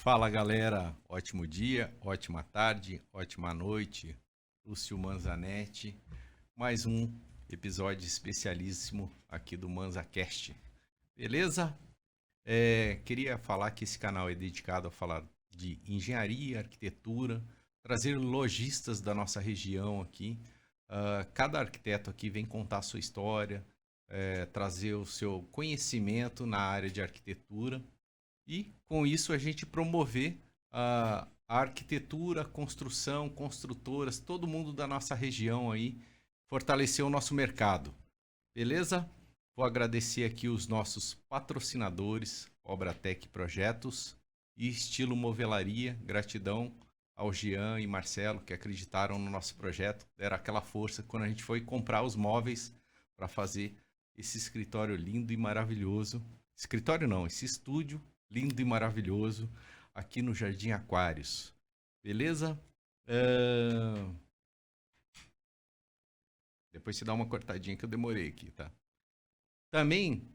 Fala galera, ótimo dia, ótima tarde, ótima noite. Lúcio Manzanetti, mais um episódio especialíssimo aqui do ManzaCast. Beleza? Queria falar que esse canal é dedicado a falar de engenharia, arquitetura, trazer lojistas da nossa região aqui. Cada arquiteto aqui vem contar a sua história, trazer o seu conhecimento na área de arquitetura. E com isso a gente promover a arquitetura, a construção, construtoras, todo mundo da nossa região aí, fortalecer o nosso mercado. Beleza? Vou agradecer aqui os nossos patrocinadores, Obratec Projetos e Estilo Movelaria. Gratidão ao Jean e Marcelo que acreditaram no nosso projeto, deram aquela força quando a gente foi comprar os móveis para fazer esse escritório lindo e maravilhoso. Escritório não, esse estúdio lindo e maravilhoso aqui no Jardim Aquários. Beleza? Depois você dá uma cortadinha que eu demorei aqui, tá? Também,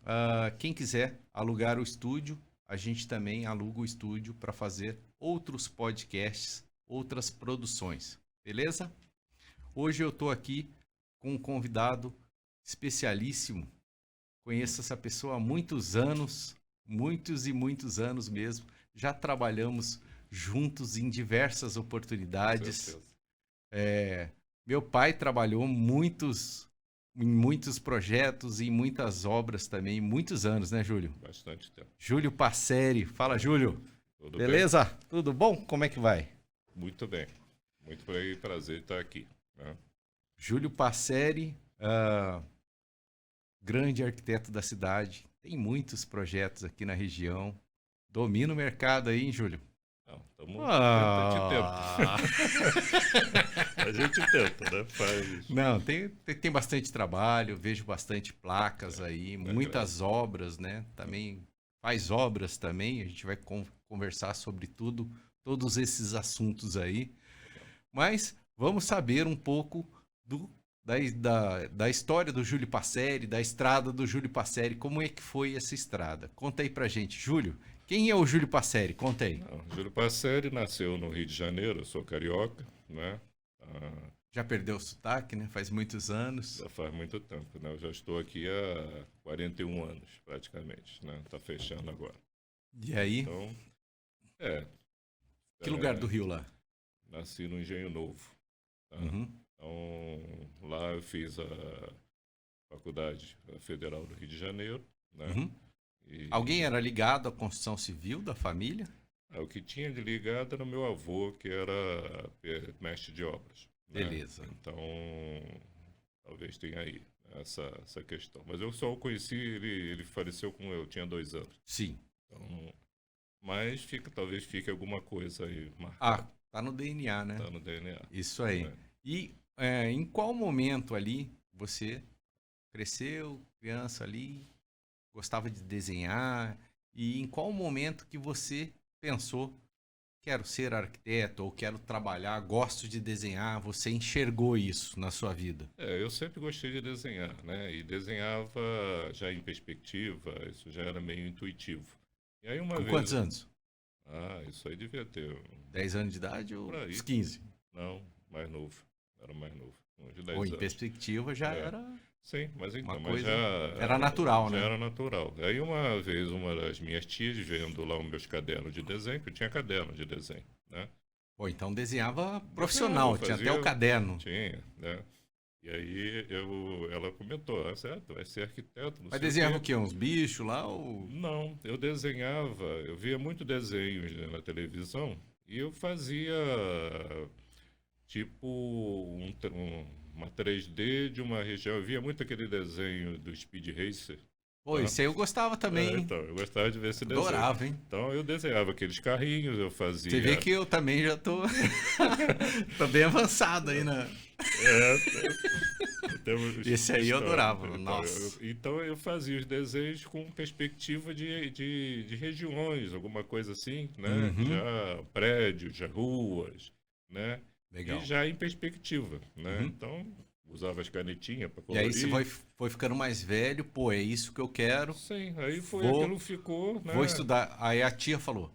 quem quiser alugar o estúdio, a gente também aluga o estúdio para fazer outros podcasts, outras produções. Beleza? Hoje eu estou aqui com um convidado especialíssimo. Conheço essa pessoa há muitos anos. Muitos e muitos anos mesmo. Já trabalhamos juntos em diversas oportunidades. Meu pai trabalhou em muitos projetos e em muitas obras também. Muitos anos, né, Júlio? Bastante tempo. Júlio Passeri. Fala, Júlio. Tudo Beleza? bem? Tudo bom? Como é que vai? Muito bem. Muito prazer em estar aqui. Né? Júlio Passeri, grande arquiteto da cidade. Tem muitos projetos aqui na região. Domina o mercado aí, hein, Júlio? Não, a gente tenta, né? Faz... Não, tem bastante trabalho, vejo bastante placas aí, muitas obras, né? Também faz obras também, a gente vai conversar sobre todos esses assuntos aí. Mas vamos saber um pouco da história do Júlio Passeri, da estrada do Júlio Passeri, como é que foi essa estrada? Conta aí pra gente. Júlio, quem é o Júlio Passeri? Conta aí. O Júlio Passeri nasceu no Rio de Janeiro, eu sou carioca, né? Já perdeu o sotaque, né? Faz muitos anos. Já faz muito tempo, né? Eu já estou aqui há 41 anos, praticamente, né? Tá fechando agora. E aí? Então, Que lugar do Rio lá? Nasci no Engenho Novo. Tá? Uhum. Então, lá eu fiz a Faculdade Federal do Rio de Janeiro, né? Uhum. Alguém era ligado à construção civil da família? O que tinha de ligado era o meu avô, que era mestre de obras. Né? Beleza. Então, talvez tenha aí essa questão. Mas eu só o conheci, ele faleceu quando eu tinha 2 anos. Sim. Então, mas talvez fique alguma coisa aí marcada. Tá no DNA, né? Tá no DNA. Isso aí. Né? E em qual momento ali você cresceu, criança ali, gostava de desenhar? E em qual momento que você pensou, quero ser arquiteto ou quero trabalhar, gosto de desenhar? Você enxergou isso na sua vida? Eu sempre gostei de desenhar, né? E desenhava já em perspectiva, isso já era meio intuitivo. E aí Com quantos anos? Isso aí devia ter... 10 anos de idade ou uns 15? Não, mais novo. Era mais novo. De 10 Ou em anos. perspectiva já era... Sim, mas então, uma coisa... já era natural, já né? era natural. Aí uma vez, uma das minhas tias vendo lá os meus cadernos de desenho, que eu tinha caderno de desenho, né? Pô, então desenhava profissional, tinha até o caderno. Tinha, né? E aí ela comentou, certo, vai ser arquiteto. Mas desenhava o quê? Uns bichos lá? Ou... Não, eu desenhava, eu via muito desenhos na televisão e eu fazia tipo uma 3D de uma região. Eu via muito aquele desenho do Speed Racer. Pô, isso aí eu gostava também. Então, eu gostava de ver esse desenho. Adorava, hein? Então, eu desenhava aqueles carrinhos, eu fazia... Você vê que eu também já tô... tô bem avançado aí, né? Esse aí eu adorava, então, nossa. Então, eu fazia os desenhos com perspectiva de regiões, alguma coisa assim, né? Uhum. Já prédios, já ruas, né? Legal. E já em perspectiva, né? Uhum. Então... usava as canetinhas para colorir. E aí você foi ficando mais velho, pô, é isso que eu quero. Sim, aí aquilo ficou, né? Vou estudar. Aí a tia falou,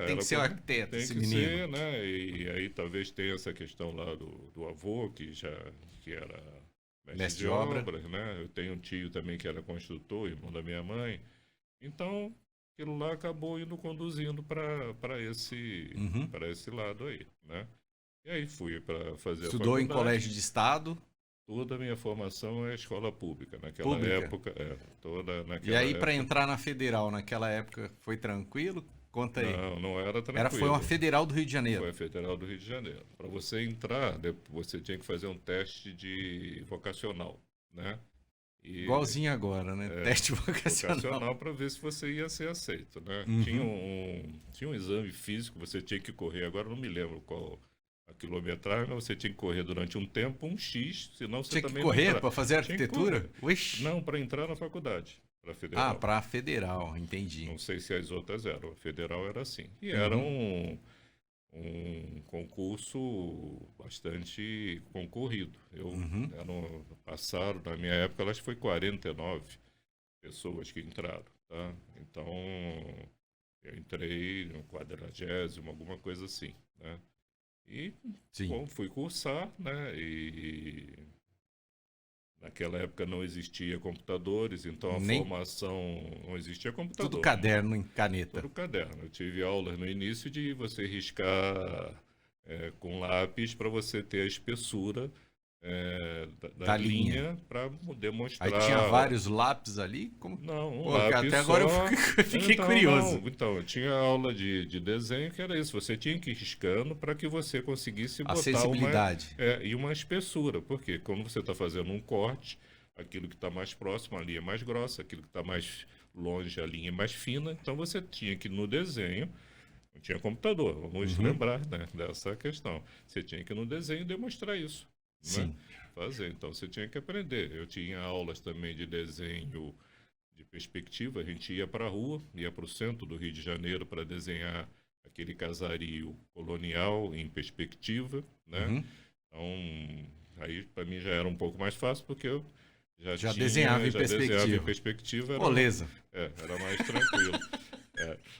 Tem que ser o arquiteto, tem esse que menino. ser, né? E aí talvez tenha essa questão lá do avô, que era mestre Mestre de de obra. obras, né? Eu tenho um tio também que era construtor, irmão da minha mãe. Então, aquilo lá acabou indo conduzindo Uhum. para esse lado aí, né? E aí fui para fazer a Estudou em faculdade. colégio de estado, Toda a minha formação é escola pública. Naquela pública. época, toda E naquela aí, para época. entrar na federal naquela época, foi tranquilo? Conta aí. Não, não era Foi uma tranquilo. federal do Rio de Janeiro. Foi a Federal do Rio de Janeiro. Para você entrar, você tinha que fazer um teste de vocacional, né? E Igualzinho agora, né? Teste vocacional. vocacional para ver se você ia ser aceito, né? Uhum. Tinha um exame físico, você tinha que correr, agora eu não me lembro qual a quilometragem, mas você tinha que correr durante um tempo, um X, senão você Tinha que também não correr entrava. para fazer Tinha que arquitetura? correr. Uixi. Não, para entrar na faculdade, para Ah, federal. para a federal, entendi. Não sei se as outras eram. A federal era assim. E era Uhum. um concurso bastante concorrido. Uhum. Passaram, na minha época, acho que foi 49 pessoas que entraram, tá? Então, eu entrei no 40º, alguma coisa assim, né? E Sim. bom, fui cursar, né? E naquela época não existia computadores, então a Nem formação não existia tudo computador. caderno em caneta. Todo caderno. Eu tive aulas no início de você riscar com lápis para você ter a espessura da Da linha. linha para Aí demonstrar. tinha vários lápis ali? Como... Não, um Pô, lápis até só. agora eu fiquei curioso. Não. Então, eu tinha aula de desenho que era isso. Você tinha que ir riscando para que você conseguisse A botar sensibilidade. e uma espessura. Porque quando você está fazendo um corte, aquilo que está mais próximo, a linha é mais grossa, aquilo que está mais longe, a linha é mais fina. Então, você tinha que, no desenho, não tinha computador, vamos Uhum. lembrar, né, dessa questão. Você tinha que, no desenho, demonstrar isso. Né? Sim. Fazer. Então, você tinha que aprender. Eu tinha aulas também de desenho de perspectiva. A gente ia para a rua, ia para o centro do Rio de Janeiro para desenhar aquele casario colonial em perspectiva, né? Uhum. Então, aí para mim já era um pouco mais fácil, porque eu Já desenhava em desenhava em perspectiva. perspectiva, Moleza. era mais tranquilo.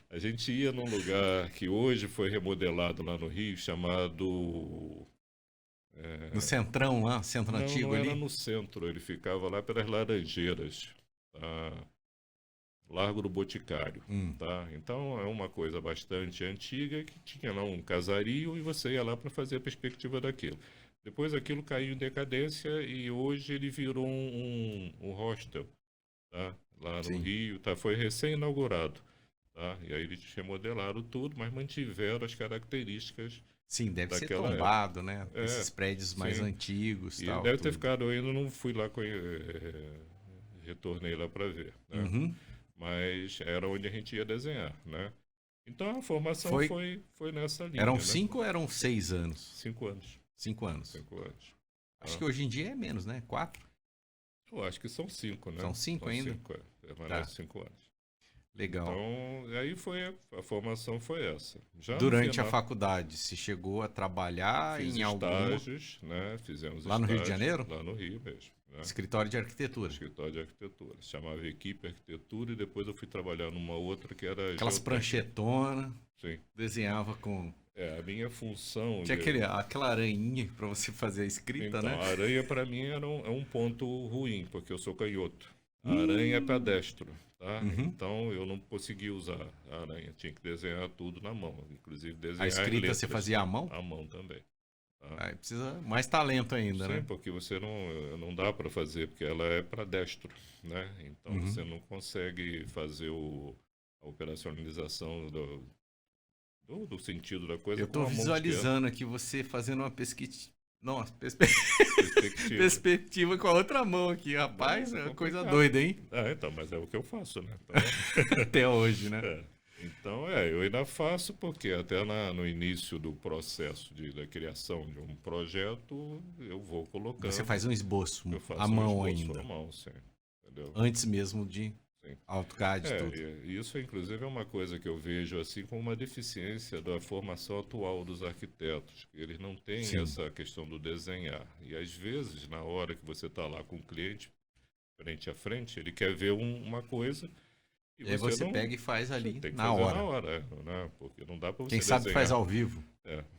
A gente ia num lugar que hoje foi remodelado lá no Rio, chamado... No centrão lá, centro Não, antigo não era ali. no centro, ele ficava lá pelas Laranjeiras, tá? Largo do Boticário, tá? Então é uma coisa bastante antiga que tinha lá um casario e você ia lá para fazer a perspectiva daquilo. Depois aquilo caiu em decadência e hoje ele virou um hostel, tá? Lá no Sim. Rio, tá? Foi recém-inaugurado, tá? E aí eles remodelaram tudo, mas mantiveram as características Sim, deve ser daquela tombado, né? época. Esses prédios mais Sim. antigos e E ele tal. deve ter Tudo. ficado, eu ainda não fui lá, retornei lá para ver, né? Uhum. Mas era onde a gente ia desenhar, né? Então a formação Foi- foi nessa linha, Eram né? 5 ou eram 6 anos? 5 anos, 5 anos. 5 anos. Acho tá? que hoje em dia é menos, né? 4? Eu acho que são 5, né? São 5 ainda? 5, permanece Tá. 5 anos. Legal. Então, aí a formação foi essa. Já no Durante a final, faculdade, se chegou a trabalhar fiz em algum estágios, né? Fizemos Lá no Rio de estágios Janeiro? Lá no Rio mesmo, né? escritório de arquitetura? Escritório de arquitetura. Se chamava Equipe Arquitetura e depois eu fui trabalhar numa outra que era Aquelas geotécnica. pranchetonas, Sim. desenhava com... A minha função... Tinha aquela aranhinha para você fazer a escrita, Então, né? a aranha para mim é um ponto ruim, porque eu sou canhoto. A aranha é pedestro, tá? Uhum. Então eu não conseguia usar a aranha. Tinha que desenhar tudo na mão, inclusive desenhar A escrita letras. você fazia à mão? À mão também. Tá? Aí precisa mais talento ainda, Sim, né? porque você não dá para fazer, porque ela é para destro, né? Então Uhum. você não consegue fazer a operacionalização do sentido da coisa Eu com tô a mão visualizando aqui você fazendo uma pesquisa... Nossa, perspectiva. perspectiva com a outra mão aqui, rapaz. Não, É é uma coisa complicado. doida, hein? Então, mas é o que eu faço, né? Então, Até hoje, né? Então, eu ainda faço porque até no início do processo da criação de um projeto, eu vou colocando. Você faz um esboço eu faço à um mão esboço ainda. à mão, sim. Entendeu? Antes mesmo de Sim. AutoCAD e tudo. Isso, inclusive, é uma coisa que eu vejo assim como uma deficiência da formação atual dos arquitetos. Eles não têm Sim. essa questão do desenhar. E, às vezes, na hora que você está lá com o cliente, frente a frente, ele quer ver uma coisa E E aí você não, pega e faz você ali tem que na fazer hora. na hora, né? Porque não dá para você Quem sabe desenhar. faz ao vivo.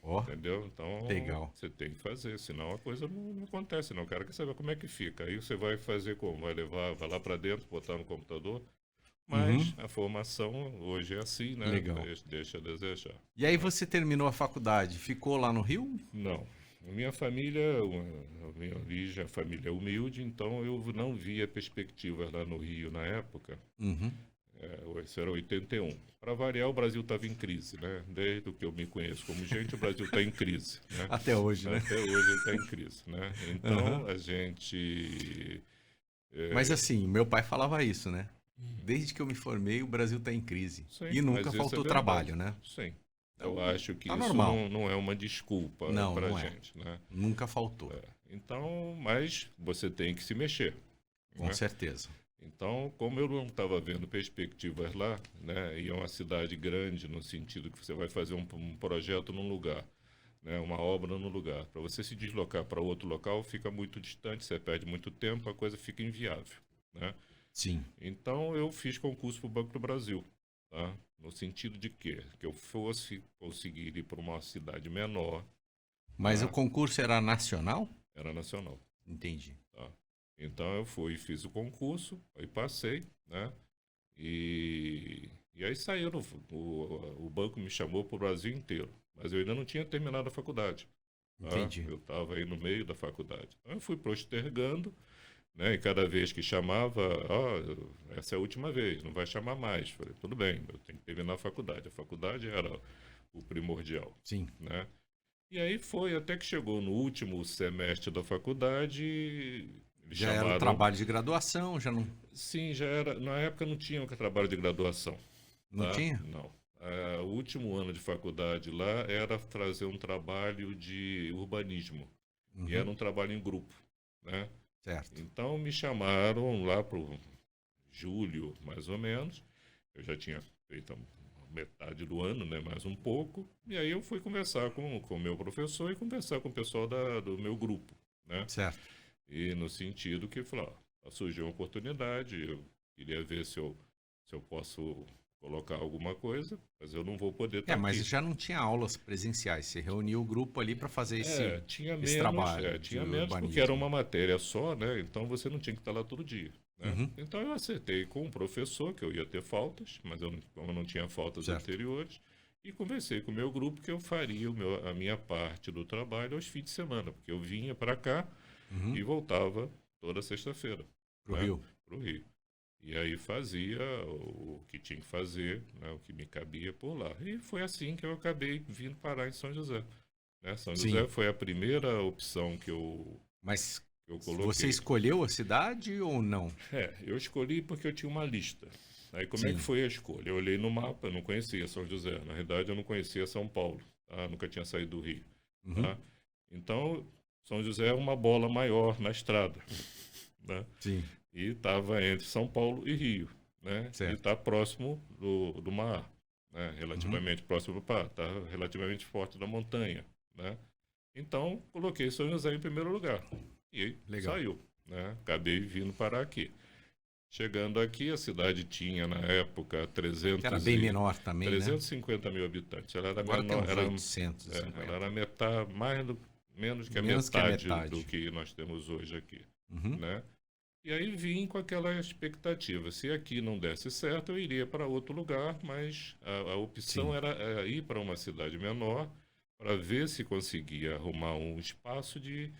Ó, Entendeu? Então, legal. você tem que fazer, senão a coisa não acontece, não. O cara quer saber como é que fica. Aí você vai fazer como? Vai lá para dentro, botar no computador. Uhum, Mas a formação hoje é assim, né? legal. Deixa a desejar. E aí Né? você terminou a faculdade, ficou lá no Rio? Não. Minha família, a minha origem, a família é humilde, então eu não via perspectivas lá no Rio na época. Uhum. Isso era 81. Para variar, o Brasil estava em crise, né? Desde o que eu me conheço como gente, o Brasil está em crise, né? Até hoje, né? Até hoje ele está em crise, né? Então, Aham. a gente... Mas assim, meu pai falava isso, né? Desde que eu me formei, o Brasil está em crise. Sim, E nunca mas isso é faltou verdade. trabalho, né? Sim. Eu Então, acho que tá isso normal. não é uma desculpa Não, para a não é. gente, né? Nunca faltou. Então, mas você tem que se mexer, Com né? certeza. Então, como eu não estava vendo perspectivas lá, né? E é uma cidade grande no sentido que você vai fazer um projeto num lugar, né? Uma obra num lugar. Para você se deslocar para outro local, fica muito distante, você perde muito tempo, a coisa fica inviável, né? Sim. Então, eu fiz concurso para o Banco do Brasil, tá? No sentido de quê? Que eu fosse conseguir ir para uma cidade menor, Mas o tá? concurso era nacional? Era nacional, Entendi. tá? Então, eu fui e fiz o concurso, aí passei, né? E aí saíram, o banco me chamou para o Brasil inteiro, mas eu ainda não tinha terminado a faculdade, tá? Entendi. Eu estava aí no meio da faculdade. Então, eu fui postergando, né? E cada vez que chamava, essa é a última vez, não vai chamar mais. Falei, tudo bem, eu tenho que terminar a faculdade. A faculdade era o primordial, Sim. né? E aí foi até que chegou no último semestre da faculdade, eles Já era o chamaram. trabalho de graduação, já não, Sim, já era. Na época não tinha trabalho de graduação, não tá? tinha? Não. O último ano de faculdade lá era trazer um trabalho de urbanismo. E era Uhum. um trabalho em grupo, né? Certo. Então me chamaram lá para o julho, mais ou menos. Eu já tinha feito a metade do ano, né? Mais um pouco. E aí eu fui conversar com o meu professor e conversar com o pessoal do meu grupo, né? Certo. E no sentido que falou, surgiu uma oportunidade, eu queria ver se eu posso colocar alguma coisa, mas eu não vou poder estar Mas aqui. já não tinha aulas presenciais. Você reuniu o grupo ali para fazer Tinha esse menos, trabalho de tinha menos porque era urbanismo. uma matéria só, né? Então você não tinha que estar lá todo dia, né? Uhum. Então eu acertei com o professor que eu ia ter faltas, mas como eu não tinha faltas Certo. anteriores, e conversei com o meu grupo que eu faria a minha parte do trabalho aos fins de semana, porque eu vinha para cá Uhum. e voltava toda sexta-feira, Pro né? Rio. Pro Rio. E aí fazia o que tinha que fazer, né? O que me cabia por lá. E foi assim que eu acabei vindo parar em São José, né? São Sim. José foi a primeira opção que Mas eu você coloquei. escolheu a cidade ou não? Eu escolhi porque eu tinha uma lista. Aí como é que Sim. foi a escolha? Eu olhei no mapa, eu não conhecia São José. Na realidade, eu não conhecia São Paulo, tá? Nunca tinha saído do Rio, Uhum. tá? Então, São José é uma bola maior na estrada, né? Sim. E estava entre São Paulo e Rio, né? E Certo. está próximo do mar, né? Relativamente Uhum. próximo do mar, está relativamente forte da montanha, né? Então, coloquei São José em primeiro lugar. E Legal. saiu, né? Acabei vindo parar aqui. Chegando aqui, a cidade tinha, na época, Que era bem menor também, né? 350 mil habitantes. Ela era Agora tem menor, uns 850. ela era metade, menos que a Menos que a metade metade. do que nós temos hoje aqui, Uhum. né? E aí vim com aquela expectativa. Se aqui não desse certo, eu iria para outro lugar, mas a opção Sim. era ir para uma cidade menor para ver se conseguia arrumar um espaço de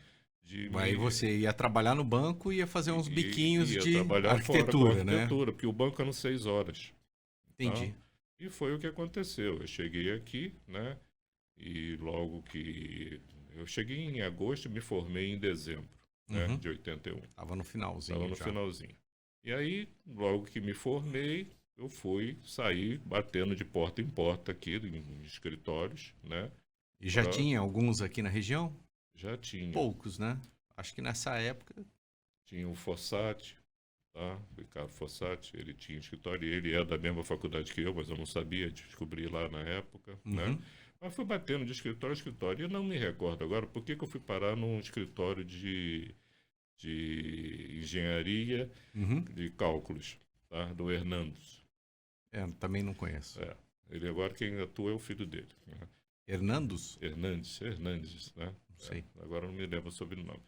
Aí você ia trabalhar no banco e ia fazer uns biquinhos ia de trabalhar fora com arquitetura, né? arquitetura, porque o banco eram 6 horas. Tá? Entendi. E foi o que aconteceu. Eu cheguei aqui, né? E logo que eu cheguei em agosto e me formei em dezembro, né, Uhum. de 81. Tava no finalzinho Estava no já. finalzinho. E aí, logo que me formei, eu fui sair batendo de porta em porta aqui em escritórios, né? E já tinha alguns aqui na região? Já tinha. Poucos, né? Acho que nessa época. Tinha o Fossati, tá? Ricardo Fossati, ele tinha escritório, e ele é da mesma faculdade que eu, mas eu não sabia, descobri lá na época, né? Uhum. Mas fui batendo de escritório a escritório. E não me recordo agora por que eu fui parar num escritório de engenharia Uhum. de cálculos, tá? Do Hernandes. Também não conheço. Ele agora quem atua é o filho dele. Né? Hernandes? Hernandes, né? Não sei. Agora não me lembro o sobrenome.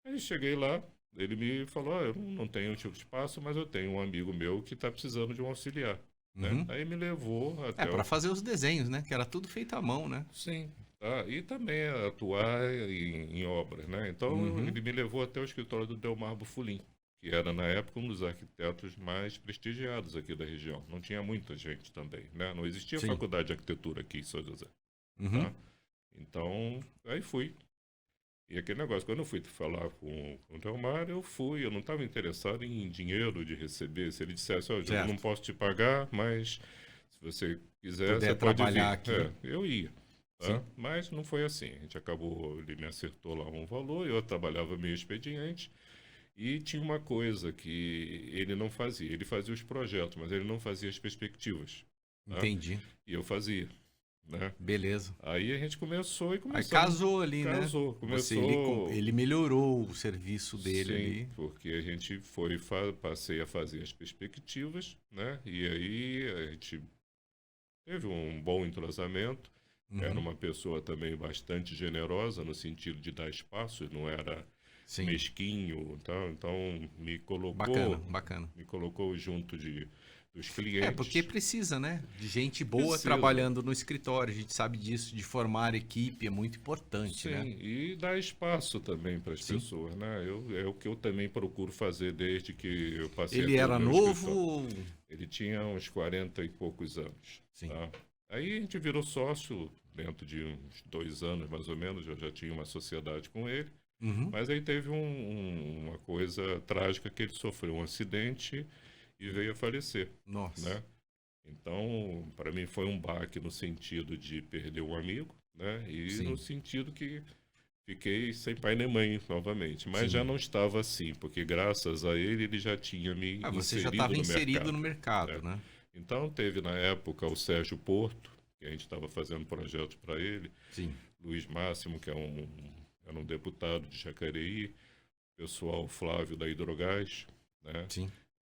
Aí cheguei lá, ele me falou, eu não tenho um tipo de espaço, mas eu tenho um amigo meu que está precisando de um auxiliar. Né? Aí me levou até... para fazer os desenhos, né? Que era tudo feito à mão, né? Sim. Tá? E também atuar em obras, né? Então ele me levou até o escritório do Delmar Bufulim, que era na época um dos arquitetos mais prestigiados aqui da região. Não tinha muita gente também, né? Não existia faculdade de arquitetura aqui em São José. Tá? Então, aí fui. E aquele negócio, quando eu fui falar com o Delmar, eu não estava interessado em dinheiro de receber. Se ele dissesse, eu não posso te pagar, mas se você quiser, você pode vir. Aqui. Eu ia. Tá? Mas não foi assim. A gente acabou, ele me acertou lá um valor, eu trabalhava meio expediente. E tinha uma coisa que ele não fazia. Ele fazia os projetos, mas ele não fazia as perspectivas. Tá? Entendi. E eu fazia. Né? Beleza. Aí a gente começou. Aí casou ali, casou, né? Começou... Ele melhorou o serviço dele ali. Porque a gente passei a fazer as perspectivas, né? E aí a gente teve um bom entrosamento. Era uma pessoa também bastante generosa no sentido de dar espaço, não era mesquinho, então me colocou... Bacana. Me colocou junto dos clientes. Porque precisa, né? De gente boa trabalhando no escritório. A gente sabe disso, de formar equipe é muito importante, né? Sim, e dar espaço também para as pessoas, né? É o que eu também procuro fazer desde que eu passei. Ele era novo? Ele tinha uns 40 e poucos anos. Sim. Tá? Aí a gente virou sócio dentro de uns 2 anos, mais ou menos. Eu já tinha uma sociedade com ele. Mas aí teve uma coisa trágica, que ele sofreu um acidente e veio a falecer. Nossa. Né? Então, para mim foi um baque no sentido de perder um amigo, né? E no sentido que fiquei sem pai nem mãe novamente. Mas já não estava assim, porque graças a ele já tinha me você já estava inserido no mercado, né? Então teve na época o Sérgio Porto, que a gente estava fazendo projetos para ele. Luiz Máximo, que era um deputado de Jacareí. Pessoal Flávio da Hidrogás, né?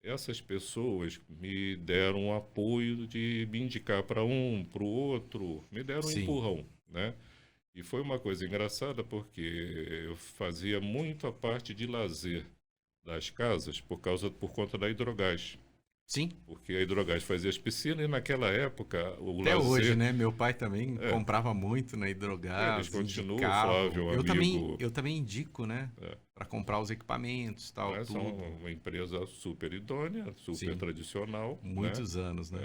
Essas pessoas me deram um apoio de me indicar para um, para o outro, me deram um empurrão, né? E foi uma coisa engraçada porque eu fazia muito a parte de lazer das casas por conta da Hidrogás. Porque a Hidrogás fazia as piscinas e naquela época o até lazer... hoje, né? Meu pai também comprava muito na Hidrogás. Eles continuam, Flávio, amigo... Eu também indico, né? Para comprar os equipamentos e tal. São uma empresa super idônea, super tradicional. Muitos anos, né?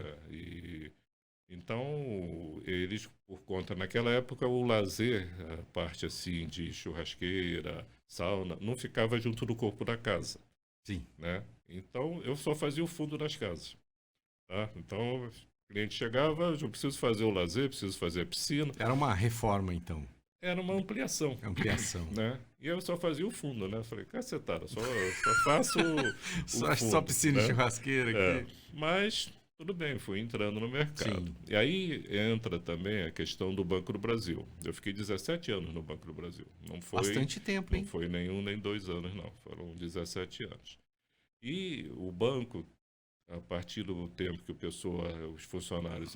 Então, eles, por conta, naquela época, o lazer, a parte assim de churrasqueira, sauna, não ficava junto do corpo da casa. Né? Então, eu só fazia o fundo das casas. Tá? Então, o cliente chegava, eu preciso fazer o lazer, preciso fazer a piscina. Era uma reforma, então? Era uma ampliação. Né? E eu só fazia o fundo, né? Falei, cacetada, só faço o fundo. Só piscina e churrasqueira aqui. Mas, tudo bem, fui entrando no mercado. E aí entra também a questão do Banco do Brasil. Eu fiquei 17 anos no Banco do Brasil. Não foi, bastante tempo, hein? Não foi nenhum nem 2 anos, não. Foram 17 anos. E o banco, a partir do tempo que os funcionários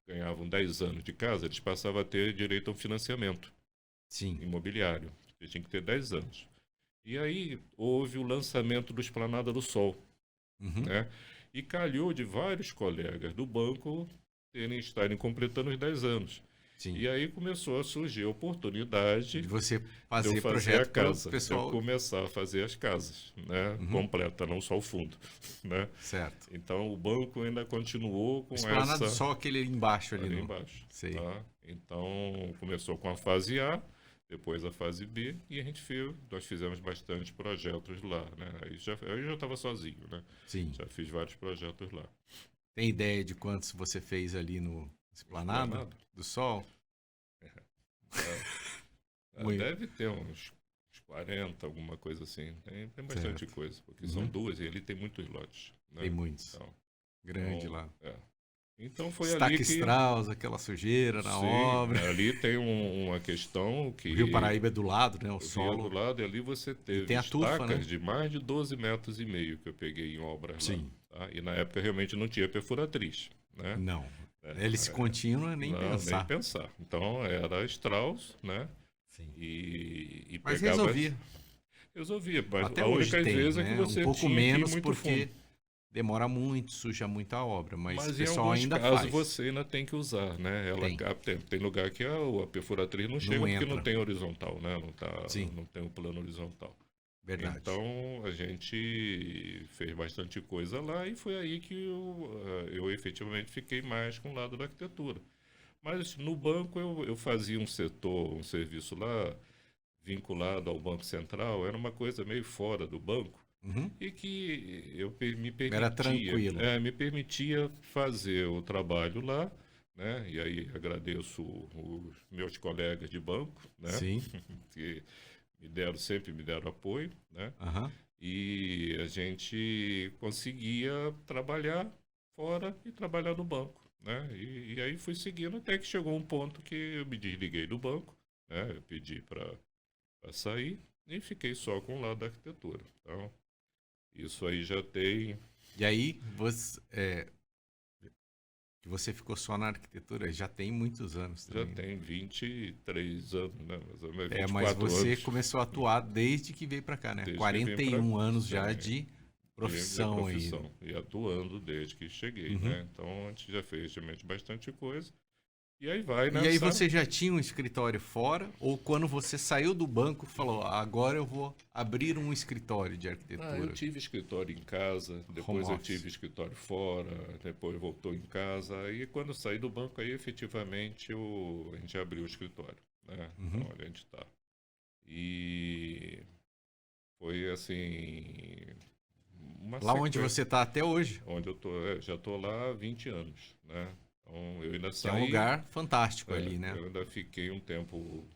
ganhavam 10 anos de casa, eles passavam a ter direito a um financiamento imobiliário. Eles tinham que ter 10 anos. E aí houve o lançamento do Esplanada do Sol. Né? E calhou de vários colegas do banco estarem completando os 10 anos. E aí começou a surgir a oportunidade de você de fazer eu projeto a casa, pessoal... de eu começar a fazer as casas, né? Completa, não só o fundo, né? Certo. Então o banco ainda continuou com Esplanada só aquele embaixo ali embaixo. Tá? Então começou com a fase A, depois a fase B, e nós fizemos bastante projetos lá, né? Aí eu já estava sozinho, né? Já fiz vários projetos lá. Tem ideia de quantos você fez ali no Esplanada do Sol? Deve ter uns 40, alguma coisa assim. Tem bastante coisa, porque são 2 e ali tem muitos lotes. Né? Tem muitos. Grande lá. Então foi Destaque ali que... Strauss, aquela sujeira na obra. Ali tem uma questão que... O Rio Paraíba é do lado, né? O solo. Rio é do lado, e ali você teve tem a tufa, estacas né? de mais de 12 metros e meio que eu peguei em obras lá. Tá? E na época realmente não tinha perfuratriz, né? Não. Hélice contínua, nem não, pensar. nem pensar. Então era Strauss, né? Sim. E Mas pegava... resolvia. mas Até a hoje única tem, vez né? é que você um pouco tinha que ir menos muito porque fundo. demora muito, suja muito a obra, mas o Mas em pessoal alguns ainda casos faz. você ainda tem que usar, né? Ela tem lugar que a perfuratriz não chega porque não tem horizontal, né? Não tem o plano horizontal. Verdade. Então a gente fez bastante coisa lá e foi aí que eu efetivamente fiquei mais com o lado da arquitetura. Mas no banco eu fazia um serviço lá vinculado ao Banco Central, era uma coisa meio fora do banco. E que Era tranquilo. me permitia fazer o trabalho lá, né? E aí agradeço os meus colegas de banco, né? Sim. Que sempre me deram apoio, né? E a gente conseguia trabalhar fora e trabalhar no banco, né? E aí fui seguindo até que chegou um ponto que eu me desliguei do banco, né? Eu pedi para sair e fiquei só com o lado da arquitetura. Então, isso aí já tem... E aí, você ficou só na arquitetura, já tem muitos anos também. Já tem 23 anos, né? Mais ou menos 24 mas você anos. começou a atuar desde que veio para cá, né? Desde 41 anos já de profissão aí. E atuando desde que cheguei, né? Então, a gente já fez realmente bastante coisa. E aí vai, né? E aí você já tinha um escritório fora? Ou quando você saiu do banco, falou, agora eu vou abrir um escritório de arquitetura? Eu tive escritório em casa, depois eu tive escritório fora, depois voltou em casa. Aí quando eu saí do banco, aí efetivamente a gente abriu o escritório, né? Então, onde a gente está. E foi assim... Lá onde você está até hoje? Onde eu tô, já estou lá há 20 anos, né? Então, eu ainda saí... É um lugar fantástico ali, né? Eu ainda fiquei um tempo...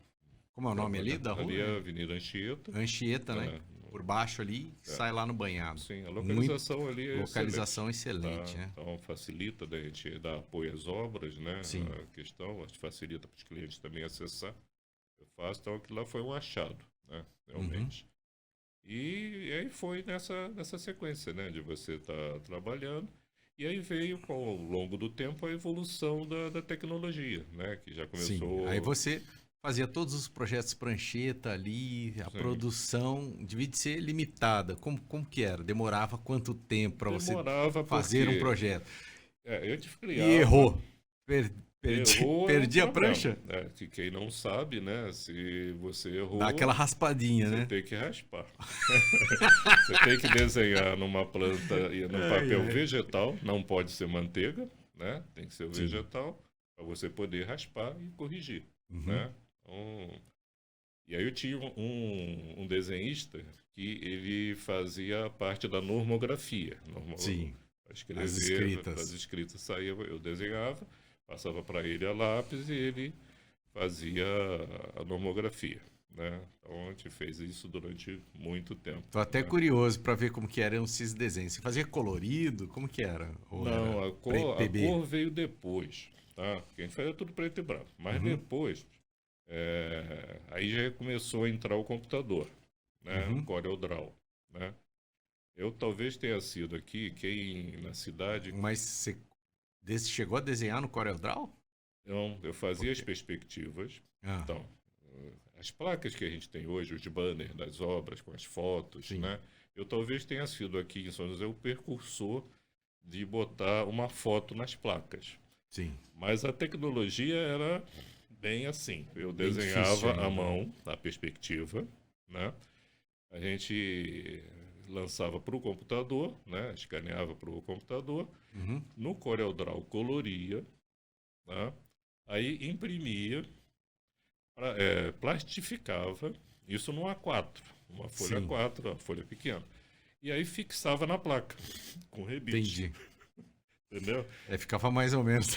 Como é o nome ali da rua? Ali é a Avenida Anchieta. Anchieta, né? Por baixo ali, sai lá no banhado. Sim, a localização ali é excelente, né? Então facilita, a gente dar apoio às obras, né? Sim. A questão, facilita para os clientes também acessar. É fácil, então aquilo lá foi um achado, né? Realmente. E aí foi nessa sequência, né? De você estar trabalhando. E aí veio, ao longo do tempo, a evolução da tecnologia, né? Que já começou... Sim. Aí você fazia todos os projetos prancheta ali, a produção devia de ser limitada. Como que era? Demorava quanto tempo para você fazer um projeto? Eu te E errou. Perdi a prancha? Que quem não sabe, né? Se você errou... Dá aquela raspadinha, né? Você tem que raspar. Você tem que desenhar numa planta e num papel vegetal, não pode ser manteiga, né? Tem que ser vegetal, para você poder raspar e corrigir, né? Então, e aí eu tinha um desenhista que ele fazia parte da normografia. Sim, as escritas saía, eu desenhava, passava para ele a lápis e ele fazia a normografia, né? Então a gente fez isso durante muito tempo. Tô até curioso para ver como que eram esses desenhos. Você fazia colorido? Como que era? Ou não, era a cor veio depois, tá? Porque a gente fazia tudo preto e branco. Mas depois, aí já começou a entrar o computador, né? O CorelDRAW, né? Eu talvez tenha sido aqui quem na cidade... Mas você chegou a desenhar no CorelDRAW? Não, eu fazia as perspectivas. Então, as placas que a gente tem hoje, os banners das obras com as fotos, né? Eu talvez tenha sido aqui em São José o precursor de botar uma foto nas placas. Sim. Mas a tecnologia era bem assim. Eu desenhava à mão a perspectiva, né? A gente lançava para o computador, né? Escaneava para o computador. No CorelDRAW coloria, né? Aí imprimia, plastificava, isso no A4, uma folha A4, uma folha pequena. E aí fixava na placa, com rebite. Entendi. Entendeu? Ficava mais ou menos.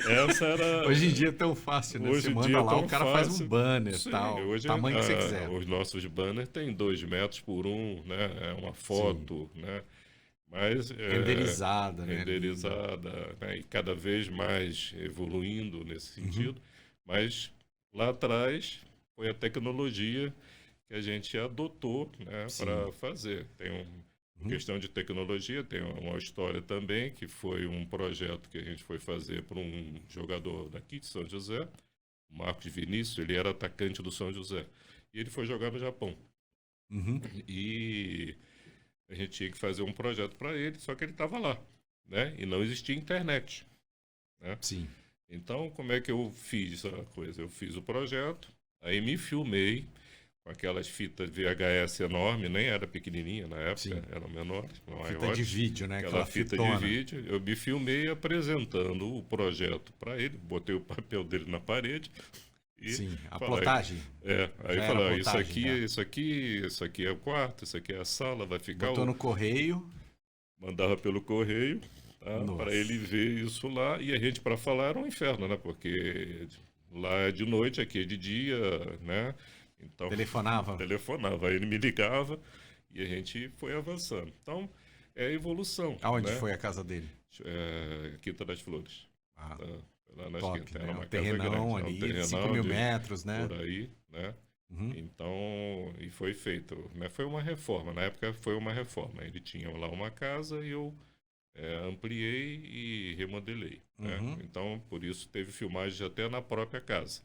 Essa era... Hoje em dia é tão fácil, né? Você manda lá, o cara faz um banner, tal, hoje tamanho que você quiser. Os nossos banners têm 2 metros por 1, né? É uma foto, né? Mas, renderizada, né? Renderizada, né? E cada vez mais evoluindo nesse sentido. Mas lá atrás foi a tecnologia que a gente adotou, né, para fazer. Tem Em questão de tecnologia, tem uma história também, que foi um projeto que a gente foi fazer para um jogador daqui de São José, Marcos Vinícius. Ele era atacante do São José. E ele foi jogar no Japão. Uhum. E a gente tinha que fazer um projeto para ele, só que ele estava lá, né? E não existia internet, né? Sim. Então, como é que eu fiz a coisa? Eu fiz o projeto, aí me filmei com aquelas fitas VHS enorme, nem era pequenininha na época, Sim. eram menores, Fita maiores. de vídeo, né? Aquela fita fitona. de vídeo. Eu me filmei apresentando o projeto para ele, botei o papel dele na parede. E Sim, a falei, plotagem. aí Já falou, era isso plotagem, aqui, já. isso aqui é o quarto, isso aqui é a sala, vai ficar Botou no correio. mandava pelo correio, tá? Nossa. Para ele ver isso lá. E a gente, para falar, era um inferno, né? Porque lá é de noite, aqui é de dia, né? Então, Telefonava. Aí ele me ligava e a gente foi avançando. Então, é evolução. Aonde né? foi a casa dele? Quinta das Flores. Ah, Tá? Lá na top, esquina. né? Era Um uma casa terrenão grande. ali, Era um 5 mil metros, né? por aí, né? Uhum. Então, e foi feito, né? Foi uma reforma, na época foi uma reforma. Ele tinha lá uma casa e eu ampliei e remodelei, né? Uhum. Então, por isso teve filmagens até na própria casa,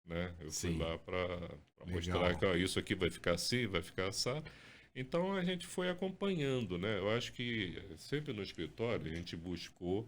né? Eu fui Sim. lá para Legal. mostrar que ó, isso aqui vai ficar assim, vai ficar assim. Então, a gente foi acompanhando, né? Eu acho que sempre no escritório a gente buscou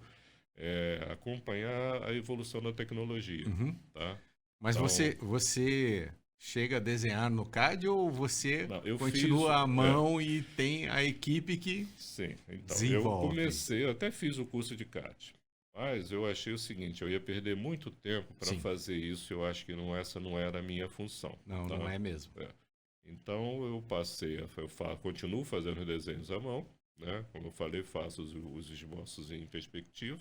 acompanhar a evolução da tecnologia, Uhum. tá? Mas Então, você chega a desenhar no CAD ou você não, eu continua fiz, à mão e tem a equipe que sim, então, desenvolve? eu comecei, eu até fiz o curso de CAD, mas eu achei o seguinte, eu ia perder muito tempo para Sim. fazer isso, eu acho que essa não era a minha função. Não, tá? não é mesmo. Então eu passei, continuo fazendo os desenhos à mão, né? Como eu falei, faço os esboços em perspectiva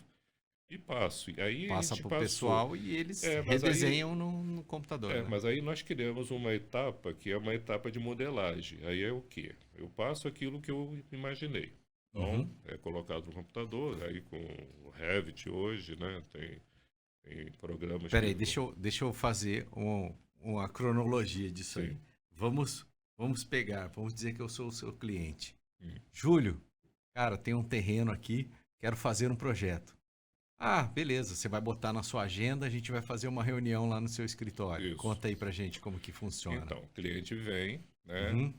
e passo. E aí Passa a gente para o pessoal e eles mas aí- redesenham no computador. Né? mas aí nós criamos uma etapa que é uma etapa de modelagem. Aí é o quê? Eu passo aquilo que eu imaginei. Então, Uhum. é colocado no computador, aí com o Revit hoje, né? Tem programas... Peraí, deixa eu fazer uma cronologia disso aí. Sim. Vamos pegar, vamos dizer que eu sou o seu cliente. Hum. Júlio, cara, tem um terreno aqui, quero fazer um projeto. Ah, beleza, você vai botar na sua agenda, a gente vai fazer uma reunião lá no seu escritório. Isso. Conta aí pra gente como que funciona. Então, o cliente vem, né? Uhum.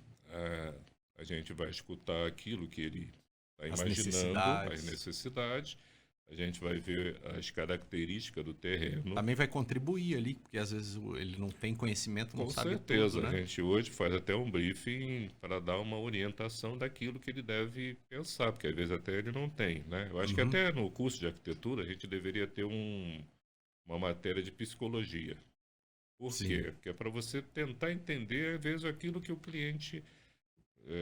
A gente vai escutar aquilo que ele está As imaginando, necessidades. as necessidades. A gente vai ver as características do terreno. Também vai contribuir ali, porque às vezes ele não tem conhecimento, não Com sabe certeza, tudo, né? a gente hoje faz até um briefing para dar uma orientação daquilo que ele deve pensar, porque às vezes até ele não tem, né? Eu acho que Uhum. até no curso de arquitetura a gente deveria ter uma matéria de psicologia. Por Sim. quê? Porque é para você tentar entender, às vezes, aquilo que o cliente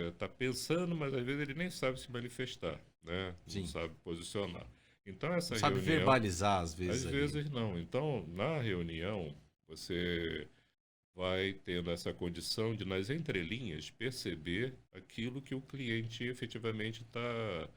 está pensando, mas às vezes ele nem sabe se manifestar, né? Sim. Não sabe posicionar. Então, essa Não sabe reunião... verbalizar às vezes. Às ali. vezes não. Então, na reunião, você vai tendo essa condição de, nas entrelinhas, perceber aquilo que o cliente efetivamente está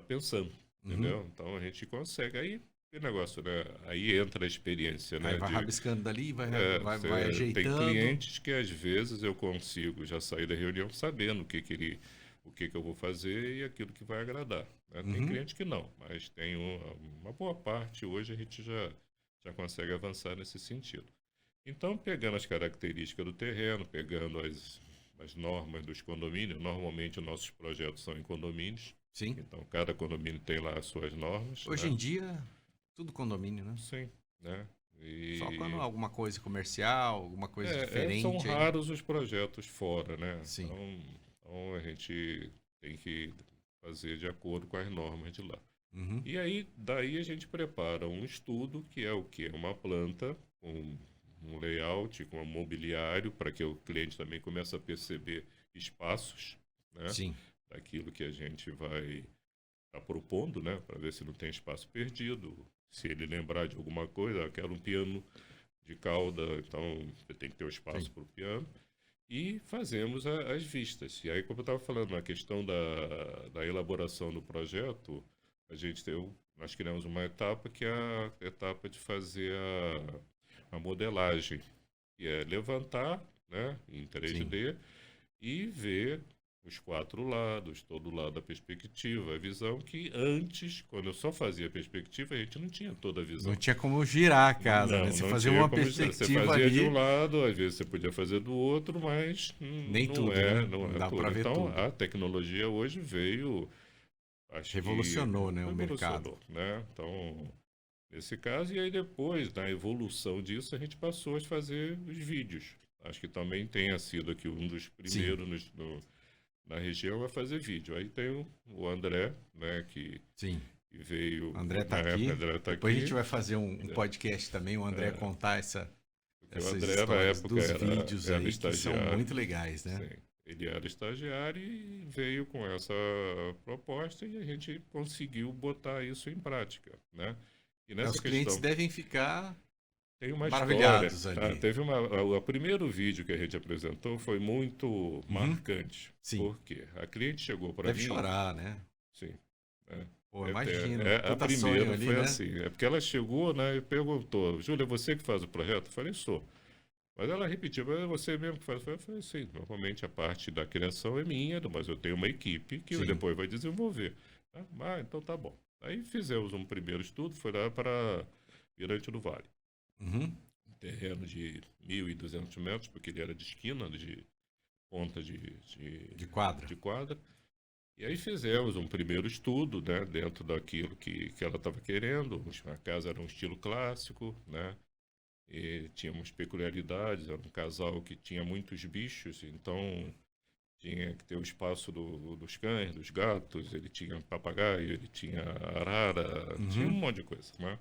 pensando, Uhum. entendeu? Então, a gente consegue. Aí, que negócio, né? Aí entra a experiência, né? Aí vai rabiscando dali, vai Tem ajeitando. clientes que, às vezes, eu consigo já sair da reunião sabendo o que eu vou fazer e aquilo que vai agradar. Né? Tem Uhum. cliente que não, mas tem uma boa parte. Hoje a gente já consegue avançar nesse sentido. Então, pegando as características do terreno, pegando as normas dos condomínios, normalmente os nossos projetos são em condomínios. Sim. Então, cada condomínio tem lá as suas normas. Hoje né? em dia, tudo condomínio, né? Sim, né? Só quando alguma coisa comercial, alguma coisa diferente. São aí. raros os projetos fora, né? Sim. Então a gente tem que fazer de acordo com as normas de lá. Uhum. E aí, daí a gente prepara um estudo, que é o quê? Uma planta, um layout, com um mobiliário, para que o cliente também comece a perceber espaços, né? Sim. Daquilo que a gente vai estar propondo, né? Para ver se não tem espaço perdido. Se ele lembrar de alguma coisa, eu quero um piano de cauda, então tem que ter um espaço para o piano. E fazemos as vistas. E aí, como eu estava falando, na questão da elaboração do projeto, nós criamos uma etapa que é a etapa de fazer a modelagem, que é levantar, né, em 3D, e ver os 4 lados, todo lado da perspectiva, a visão que antes, quando eu só fazia a perspectiva, a gente não tinha toda a visão. Não tinha como girar a casa, né? Você fazia uma perspectiva você fazia ali... de um lado, às vezes você podia fazer do outro, mas nem não tudo, é, né? não dá é para tudo. ver Então, tudo. a tecnologia hoje veio... Revolucionou, né, o mercado. Né? Então, nesse caso, e aí depois, na evolução disso, a gente passou a fazer os vídeos. Acho que também tenha sido aqui um dos primeiros na região a fazer vídeo. Aí tem o André, né, que veio... O André está aqui. Depois a gente vai fazer um podcast também, o André contar essas André, histórias na época, dos vídeos aí, que são muito legais, né? Sim. Ele era estagiário e veio com essa proposta e a gente conseguiu botar isso em prática, né? E nessa os clientes devem ficar tem uma maravilhados história. ali. Teve o primeiro vídeo que a gente apresentou foi muito marcante. Sim. Porque a cliente chegou para mim... Deve chorar, né? Sim. Pô, imagina. A primeira ali, foi né? assim. É porque ela chegou, né, e perguntou: Júlia, você que faz o projeto? Eu falei: sou. Mas ela repetiu: mas é você mesmo que faz? Eu falei: sim, normalmente a parte da criação é minha, mas eu tenho uma equipe que depois vai desenvolver. Ah, então tá bom. Aí fizemos um primeiro estudo, foi lá para Mirante do Vale. Um terreno de 1.200 metros, porque ele era de esquina, de ponta de quadra. E aí fizemos um primeiro estudo, né, dentro daquilo que ela estava querendo. A casa era um estilo clássico, né? E tínhamos peculiaridades, era um casal que tinha muitos bichos, então tinha que ter o espaço dos cães, dos gatos, ele tinha papagaio, ele tinha arara, tinha um monte de coisa, né?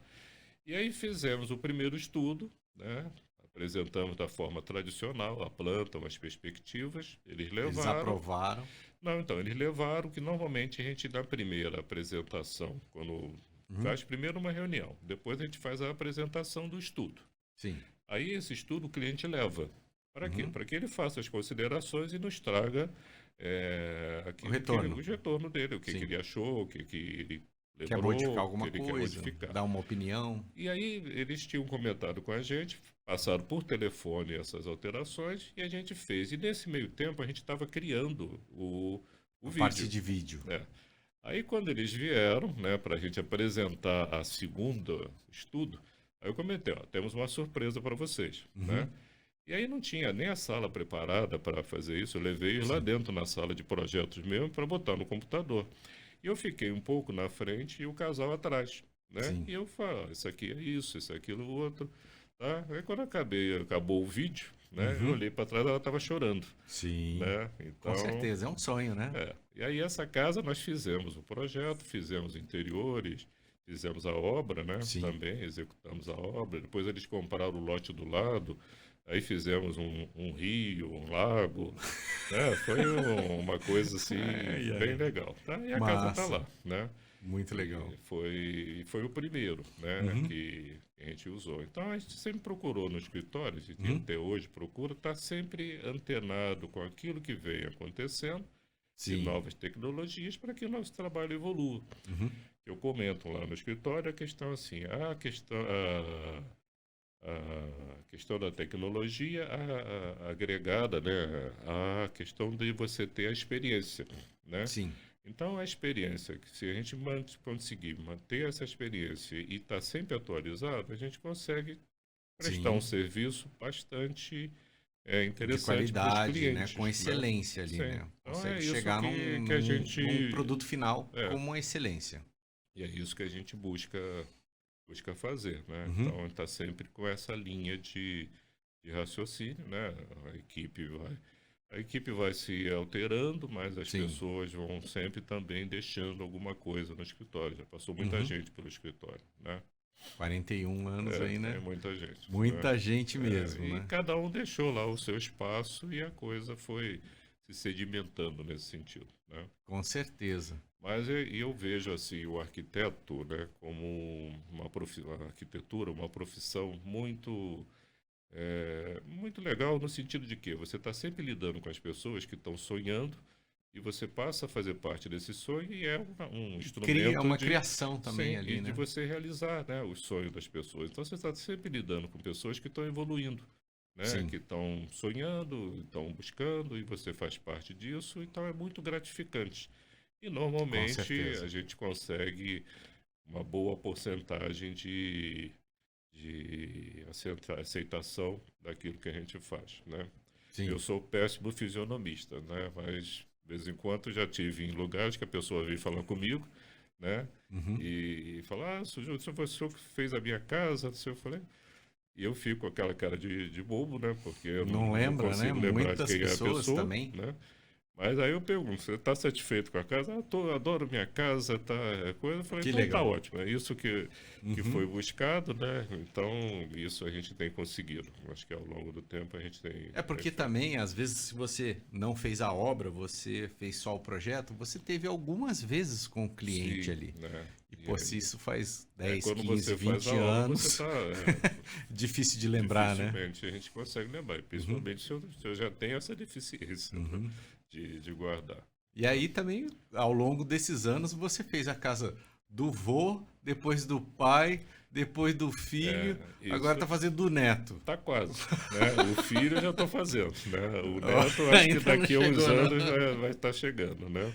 E aí fizemos o primeiro estudo, né? Apresentamos da forma tradicional a planta, as perspectivas, eles levaram... Eles aprovaram? Não, então, eles levaram que normalmente a gente, na primeira apresentação, quando faz primeiro uma reunião, depois a gente faz a apresentação do estudo. Sim. Aí esse estudo o cliente leva. Para quê? Para que ele faça as considerações e nos traga o retorno. O retorno dele, o que ele achou, o que ele lembrou, quer modificar alguma quer coisa, modificar. dar uma opinião. E aí eles tinham comentado com a gente, passaram por telefone essas alterações e a gente fez. E nesse meio tempo a gente estava criando o vídeo. Parte de vídeo. Aí quando eles vieram, né, para a gente apresentar a segunda estudo, aí eu comentei: temos uma surpresa para vocês, né? E aí não tinha nem a sala preparada para fazer isso, eu levei lá dentro na sala de projetos mesmo para botar no computador. E eu fiquei um pouco na frente e o casal atrás, né? E eu falo: isso aqui é isso aquilo, outro, tá? Aí quando acabou o vídeo, né? Eu olhei para trás, ela estava chorando. Sim, né? Então, com certeza, é um sonho, né? E aí essa casa nós fizemos o projeto, fizemos interiores, fizemos a obra, né? Também executamos a obra. Depois eles compraram o lote do lado, aí fizemos um rio, um lago, né? Foi uma coisa assim bem legal, tá? E a casa está lá, né? Muito legal. E foi o primeiro, né, que a gente usou. Então a gente sempre procurou no escritório, e até hoje procura estar sempre antenado com aquilo que vem acontecendo, de novas tecnologias, para que o nosso trabalho evolua. Eu comento lá no escritório a questão assim, a questão da tecnologia agregada, né, a questão de você ter a experiência, né? Então, a experiência, se a gente conseguir manter essa experiência e estar sempre atualizado, a gente consegue prestar um serviço bastante interessante, de qualidade, para os clientes, né? Com excelência ali, né? Então, consegue chegar num produto final com uma excelência. E é isso que a gente busca fazer, né? Então, está sempre com essa linha de raciocínio, né? A equipe vai se alterando, mas as pessoas vão sempre também deixando alguma coisa no escritório. Já passou muita gente pelo escritório, né? 41 anos aí, né? É muita gente. Muita gente mesmo, né? E cada um deixou lá o seu espaço e a coisa foi se sedimentando nesse sentido, né? Com certeza. Mas eu vejo assim o arquiteto, né, como a arquitetura, uma profissão muito legal, no sentido de que você está sempre lidando com as pessoas que estão sonhando e você passa a fazer parte desse sonho e é um instrumento é uma criação também ali, né? de você realizar, né, os sonhos das pessoas. Então você está sempre lidando com pessoas que estão evoluindo, né, Sim. que estão sonhando, estão buscando, e você faz parte disso, então é muito gratificante. E Com normalmente certeza. a gente consegue uma boa porcentagem de aceitação daquilo que a gente faz, né? Sim. Eu sou péssimo fisionomista, né? Mas de vez em quando já tive em lugares que a pessoa veio falar comigo, né? Uhum. E falar, Sujo, foi o senhor que fez a minha casa, eu falei, e eu fico com aquela cara de bobo, né? Porque eu Não não lembra, né? consigo lembrar de Muitas quem é a pessoas pessoa, também. né? Mas aí eu pergunto, você está satisfeito com a casa? Adoro minha casa, tá coisa. Eu falei, Que então tá legal. ótimo. É isso que Uhum. foi buscado, né? Então, isso a gente tem conseguido. Acho que ao longo do tempo a gente tem Porque feito. também, às vezes, se você não fez a obra, você fez só o projeto, você teve algumas vezes com o cliente Sim, ali. né? E, E pô, se aí, isso faz 10, quando 15, você faz a 20 obra, você anos, está difícil de lembrar, né? dificilmente a gente consegue lembrar. Uhum. Principalmente se eu já tenho essa deficiência, né? Uhum. de guardar. E aí também, ao longo desses anos, você fez a casa do vô, depois do pai, depois do filho, agora Isso tá fazendo do neto. tá quase, né? O filho eu já estou fazendo, né? O neto, eu acho que Ainda não daqui a uns chegou, não. anos vai estar chegando, né?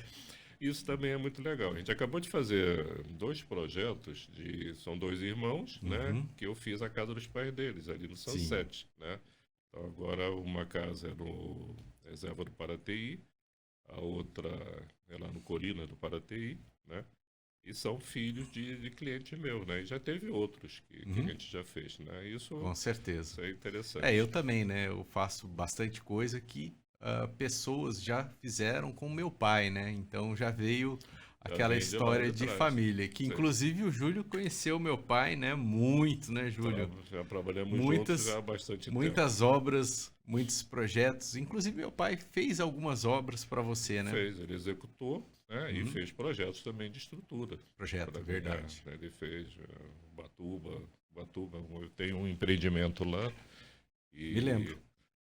Isso também é muito legal. A gente acabou de fazer 2 projetos, são 2 irmãos, né? Uhum. Que eu fiz a casa dos pais deles, ali no Sim. Sunset, né? Então agora uma casa é no Reserva do Paraty, a outra é lá no Corina do Paraty, né? E são filhos de cliente meu, né? E já teve outros que a Uhum. gente já fez, né? Com certeza. Isso é interessante. Eu também, né? Eu faço bastante coisa que pessoas já fizeram com meu pai, né? Então já veio Já aquela vem de lá história de de trás. família, que Sim. inclusive o Júlio conheceu meu pai, né? Muito, né, Júlio? Já trabalhamos juntos já há bastante tempo. Muitas obras, muitos projetos. Inclusive meu pai fez algumas obras para você, né? Fez, ele executou, né? E fez projetos também de estrutura. Projeto, verdade. Ele fez Batuba, eu tenho um empreendimento lá. Me lembro.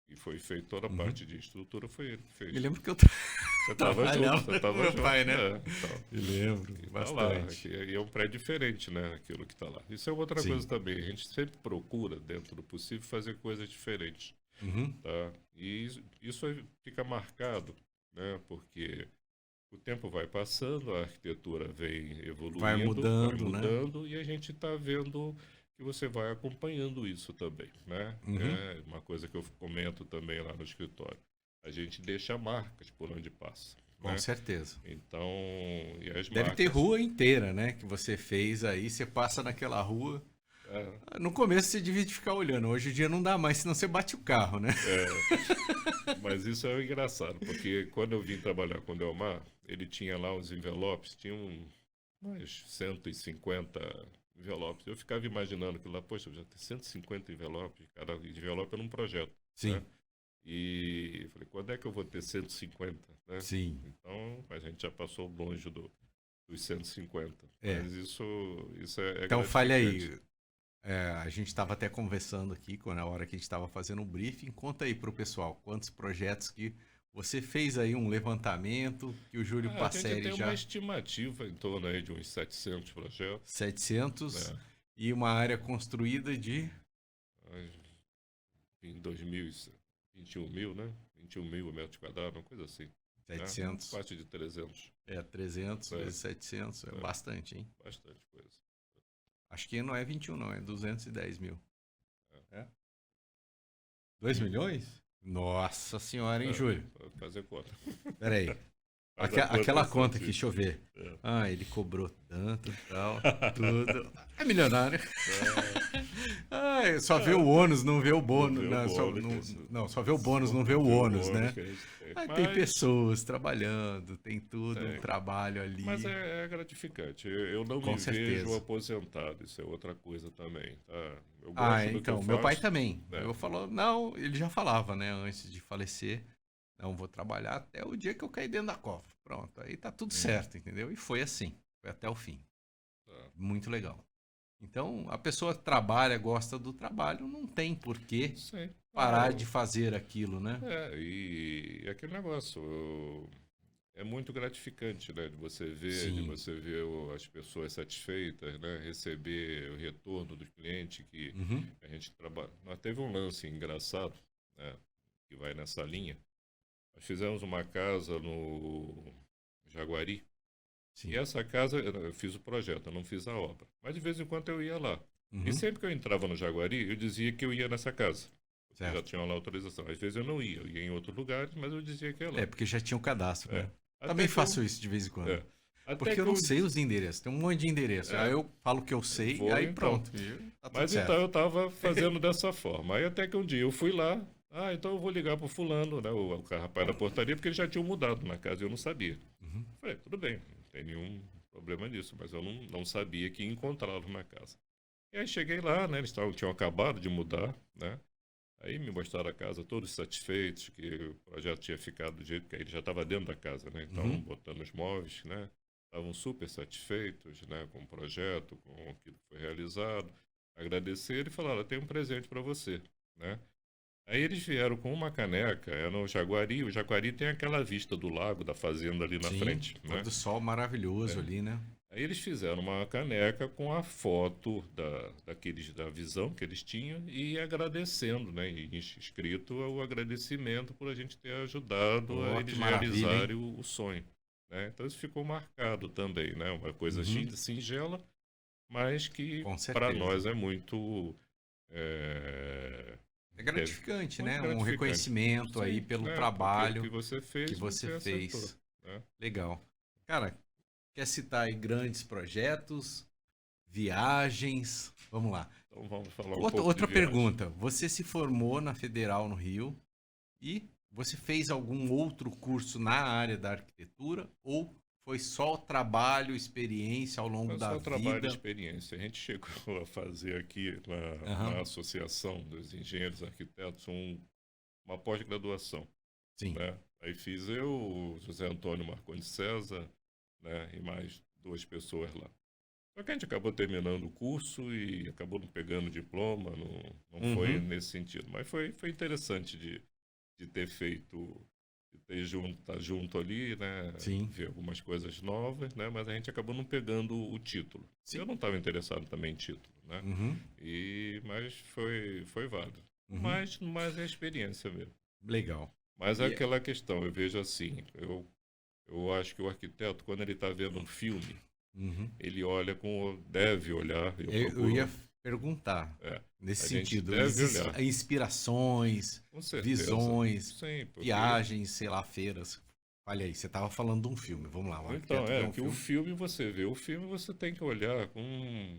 E foi feito toda a parte de estrutura, foi ele que fez. Me lembro que eu Você estava junto, você estava meu junto. pai, né? Então. Me lembro, E tá bastante. lá, e é um prédio diferente, né? Aquilo que está lá. Isso é outra Sim. coisa também. A gente sempre procura, dentro do possível, fazer coisas diferentes. Uhum. Tá? E isso fica marcado, né? Porque o tempo vai passando, a arquitetura vem evoluindo, Vai mudando, né? e a gente está vendo que você vai acompanhando isso também, né? Uhum. É uma coisa que eu comento também lá no escritório. A gente deixa marcas por onde passa. Com né? certeza. Então, e as Deve marcas... ter rua inteira, né? Que você fez aí, você passa naquela rua. No começo você devia ficar olhando, hoje em dia não dá mais, senão você bate o carro, né? Mas isso é engraçado, porque quando eu vim trabalhar com o Delmar, ele tinha lá uns envelopes, tinha umas 150 envelopes. Eu ficava imaginando que lá, poxa, já tem 150 envelopes, cada envelope era um projeto. Sim. Né? E eu falei, quando é que eu vou ter 150? Né? Sim. Então, a gente já passou longe dos 150. É. Mas isso é Então, fale aí. gratificante. A gente estava até conversando aqui, na hora que a gente estava fazendo um briefing. Conta aí para o pessoal quantos projetos que você fez aí, um levantamento, que o Júlio A Passeri gente tem já... uma estimativa em torno aí de uns 700 projetos. 700 né? E uma área construída de... Em 2021 mil, né? 21 mil metros quadrados, uma coisa assim. 700. Né? Parte de 300. 300 vezes 700, é bastante, hein? Bastante coisa. Acho que não é 21 não, é 210 mil. 2 milhões? Nossa senhora, hein, Júlio? Vou fazer conta. Peraí. Aquela conta aqui, deixa eu ver. Ele cobrou tanto, tal, tudo. É milionário. Só vê o ônus, não vê o bônus. Só vê o bônus, não vê o ônus, né? Mas tem pessoas trabalhando, tem tudo, um trabalho ali. Mas é gratificante. Eu não me vejo aposentado, isso é outra coisa também. Tá? Eu gosto do que eu faço. Meu pai também. Eu falou, não, ele já falava, né, antes de falecer. Não, vou trabalhar até o dia que eu cair dentro da cova. Pronto, aí tá tudo certo, entendeu? E foi assim, foi até o fim. Muito legal. Então, a pessoa trabalha, gosta do trabalho, não tem porquê parar de fazer aquilo, né? E aquele negócio, é muito gratificante, né? De Sim. você ver as pessoas satisfeitas, né? Receber o retorno do cliente que Uhum. a gente trabalha. Nós teve um lance engraçado, né? Que vai nessa linha. Nós fizemos uma casa no Jaguari. E Sim. essa casa, eu fiz o projeto, eu não fiz a obra. Mas de vez em quando eu ia lá. E Uhum. sempre que eu entrava no Jaguari, eu dizia que eu ia nessa casa. Porque já Certo. tinha lá autorização. Às vezes eu ia em outros lugares, mas eu dizia que ia lá. É, porque já tinha o cadastro, É. né? Também Até que faço eu. isso de vez em quando. É. Até Porque eu que não eu. sei os endereços. Tem um monte de endereço. Aí É, eu falo que eu sei, vou aí então. pronto. E tá tudo Mas então certo. eu estava fazendo dessa forma. Aí até que um dia eu fui lá. Ah, então eu vou ligar pro fulano, né? O rapaz da portaria, porque eles já tinham mudado na casa e eu não sabia. Uhum. Falei, tudo bem, não tem nenhum problema nisso, mas eu não sabia que ia encontrá-los na casa. E aí cheguei lá, né? Eles tinham acabado de mudar, né? Aí me mostraram a casa, todos satisfeitos, que o projeto tinha ficado do jeito que ele já estava dentro da casa, né? Então, Uhum. botando os móveis, né? Estavam super satisfeitos, né? Com o projeto, com aquilo que foi realizado. Agradeceram e falaram, tem um presente para você, né? Aí eles vieram com uma caneca, era no Jaguari. O Jaguari tem aquela vista do lago, da fazenda ali na Sim, frente, pôr né? do sol maravilhoso ali, né? Aí eles fizeram uma caneca com a foto da visão que eles tinham e agradecendo, né? E escrito o agradecimento por a gente ter ajudado a Ó, que eles maravilha, hein? realizarem o sonho, né? Então isso ficou marcado também, né? Uma coisa Uhum. singela, mas que Com para certeza. nós é é, É é gratificante, muito né? Um gratificante. reconhecimento aí Sim, pelo né? Porque o que trabalho você que fez, você você acertou, fez. né? Legal. Cara, quer citar aí grandes projetos, viagens? Vamos lá. Então vamos falar um Outra, pouco de outra viagem. pergunta. Você se formou na Federal no Rio e você fez algum outro curso na área da arquitetura ou foi só trabalho, experiência ao longo Foi da só trabalho e vida? experiência. A gente chegou a fazer aqui na Aham. Associação dos Engenheiros e Arquitetos uma pós-graduação, Sim. né? Aí fiz eu, o José Antônio Marcondes César, né? E mais duas pessoas lá. Só que a gente acabou terminando o curso e acabou não pegando diploma, não foi Uhum. nesse sentido. Mas foi interessante de ter feito, de ter tá junto ali, né? Sim. Ver algumas coisas novas, né? Mas a gente acabou não pegando o título. Sim. Eu não estava interessado também em título, né? Uhum. Mas foi válido. Uhum. Mas é experiência mesmo. Legal. Mas é E, aquela questão, eu vejo assim, eu acho que o arquiteto, quando ele está vendo um filme, uhum. ele olha como deve olhar, eu Eu ia procuro, perguntar é, nesse a gente sentido. deve olhar, Existem inspirações, com certeza, visões, sim, porque viagens, sei lá, feiras. Olha aí, você estava falando de um filme. Vamos lá, o então, arquiteto vê um que o filme. filme você vê, o filme você tem que olhar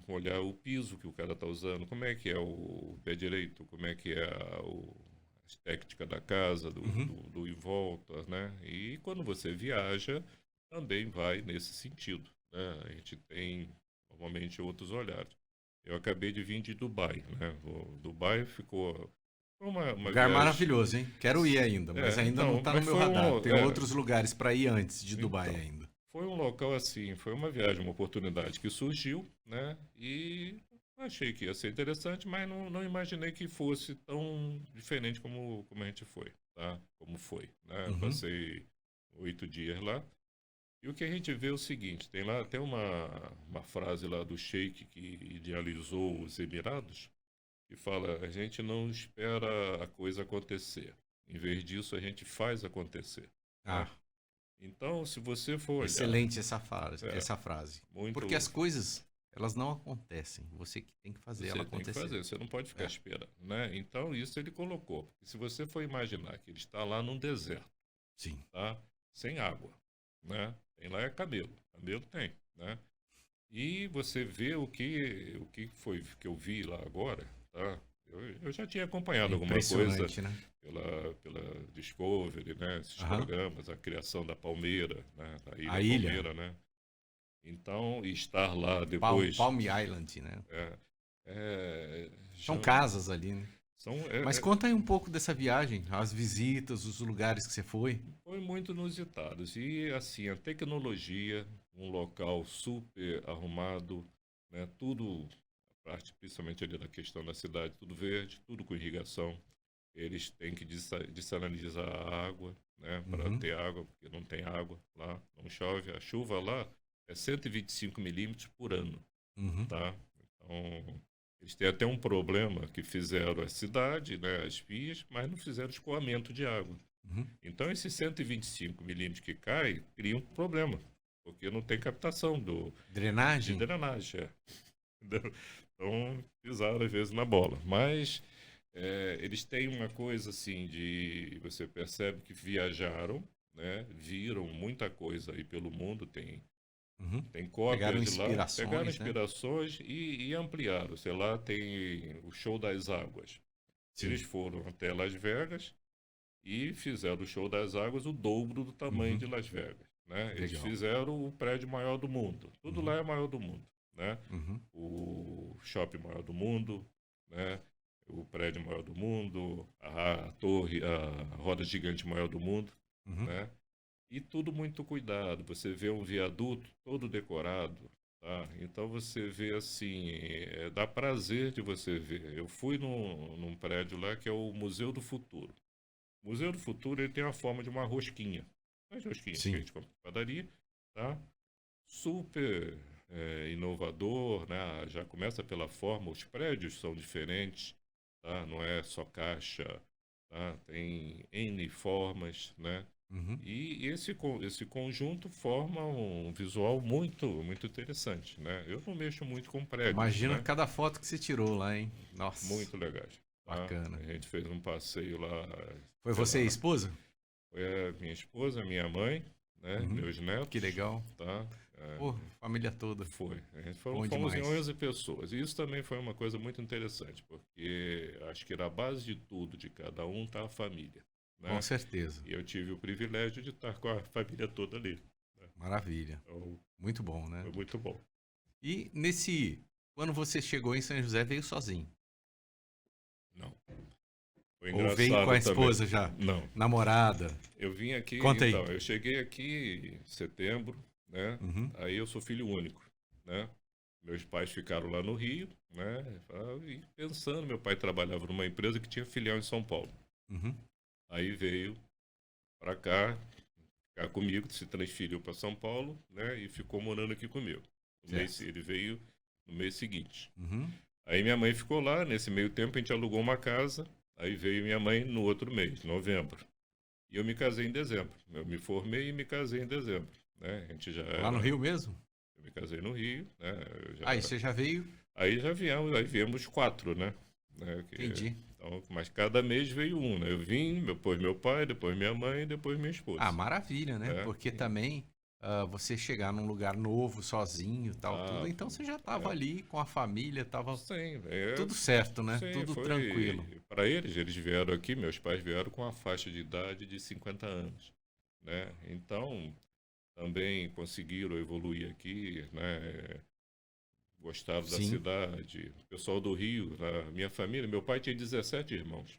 olhar o piso que o cara está usando, como é que é o pé direito, como é que é a estética da casa, Uhum. do em volta, né? E quando você viaja, também vai nesse sentido, né? A gente tem normalmente outros olhares. Eu acabei de vir de Dubai, né? O Dubai foi uma Lugar viagem, maravilhoso, hein? Quero ir ainda, mas ainda não então, está no mas meu radar. Tem outros lugares para ir antes de Dubai então, ainda. foi um local assim, foi uma viagem, uma oportunidade que surgiu, né? E achei que ia ser interessante, mas não imaginei que fosse tão diferente como a gente foi, tá? Como foi, né? Uhum. Passei 8 dias lá. E o que a gente vê é o seguinte, tem uma frase lá do Sheik que idealizou os Emirados, que fala, a gente não espera a coisa acontecer. Em vez disso, a gente faz acontecer, né? Ah, Então, se você for olhar, excelente essa frase, é, essa frase. Porque muito as coisas, elas não acontecem. Você que tem que fazer ela você tem que acontecer. fazer, você não pode ficar É, esperando, né? Então, isso ele colocou. E se você for imaginar que ele está lá num deserto, sim. tá? Sem água, né? Tem lá é cabelo tem, né? E você vê o que foi que eu vi lá agora, tá? Eu já tinha É acompanhado alguma coisa impressionante, né? pela Discovery, né? Esses Aham. programas, a criação da Palmeira, né? Da A Ilha ilha, Palmeira, né? Então, estar lá Palm, depois, Palm Island, né? é, é, São já, casas ali, né? são, Mas conta aí um pouco dessa viagem, as visitas, os lugares que você foi. foi muito inusitados. E, assim, a tecnologia, um local super arrumado, né? Tudo, a parte principalmente ali da questão da cidade, tudo verde, tudo com irrigação. eles têm que dessalinizar a água, né, para ter água, porque não tem água lá, não chove. A chuva lá é 125 milímetros por ano, tá? Então, eles têm até um problema que fizeram a cidade, né, as vias, mas não fizeram escoamento de água. Então, esses 125 milímetros que cai, cria um problema, porque não tem captação de Drenagem? drenagem. Então, pisaram às vezes na bola. Mas eles têm uma coisa assim de... Você percebe que viajaram, né, viram muita coisa aí pelo mundo, tem Pegaram cópias de lá, pegaram inspirações, né? inspirações e ampliaram. Sei lá, tem o Show das Águas. Sim. Eles foram até Las Vegas e fizeram o Show das Águas o dobro do tamanho de Las Vegas, né? Eles Legal. fizeram o prédio maior do mundo. Tudo lá é maior do mundo, né? O shopping maior do mundo, né? O prédio maior do mundo, a torre, a roda gigante maior do mundo, né? E tudo muito cuidado. Você vê um viaduto todo decorado, tá? Então você vê assim, dá prazer de você ver. Eu fui num prédio lá que é o Museu do Futuro. O Museu do Futuro, ele tem a forma de uma rosquinha. As rosquinhas que a gente compra na padaria, tá? Super inovador, né? Já começa pela forma, os prédios são diferentes, tá? Não é só caixa, tá? Tem N formas, né? E esse conjunto forma um visual muito, muito interessante, né? Eu não mexo muito com prédios, Imagina né? cada foto que você tirou lá, hein? Nossa. Muito legais. Tá? Bacana. A gente fez um passeio lá. Foi você e a esposa? Foi a minha esposa, minha mãe, né? Meus netos. Que legal. Tá? Pô, família toda. Foi. A gente Bom fomos em demais. 11 pessoas. E isso também foi uma coisa muito interessante, porque acho que na base de tudo, de cada um, está a família. Né? Com certeza. E eu tive o privilégio de estar com a família toda ali. Né? Maravilha. Então, muito bom, né? foi muito bom. E quando você chegou em São José, veio sozinho? Não. Foi Ou veio com a esposa já? Não. Namorada? Eu vim aqui, Conta então, aí. eu cheguei aqui em setembro, né? Aí eu sou filho único, né? Meus pais ficaram lá no Rio, né? E pensando, meu pai trabalhava numa empresa que tinha filial em São Paulo. Aí veio para cá, ficar comigo, se transferiu para São Paulo, né? E ficou morando aqui comigo. Ele veio no mês seguinte. Aí minha mãe ficou lá, nesse meio tempo a gente alugou uma casa, aí veio minha mãe no outro mês, novembro. E eu me casei em dezembro. Eu me formei e me casei em dezembro. Né? A gente já Lá no Rio mesmo? Eu me casei no Rio. Né? Aí você já veio? Aí já viemos 4, né? Entendi. Então, mas cada mês veio um, né? Eu vim, depois meu pai, depois minha mãe, depois minha esposa. Ah, maravilha, né? Porque também você chegar num lugar novo, sozinho, tal, tudo. Então você já estava ali com a família, estava tudo certo, né? Sim, tudo tranquilo. Para eles vieram aqui, meus pais vieram com a faixa de idade de 50 anos, né? Então, também conseguiram evoluir aqui, né? Gostaram da cidade. O pessoal do Rio, a minha família, meu pai tinha 17 irmãos.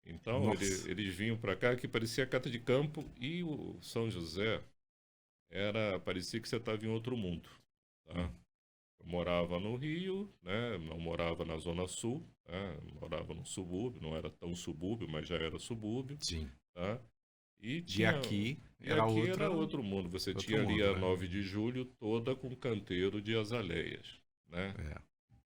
Então, eles vinham para cá que parecia Cata de Campo e o São José parecia que você estava em outro mundo. Tá? Eu morava no Rio, né? Não morava na Zona Sul, né? Morava no subúrbio, não era tão subúrbio, mas já era subúrbio. Sim. Tá? E aqui era outro mundo. Você tinha ali a 9 de julho toda com canteiro de azaleias. Né?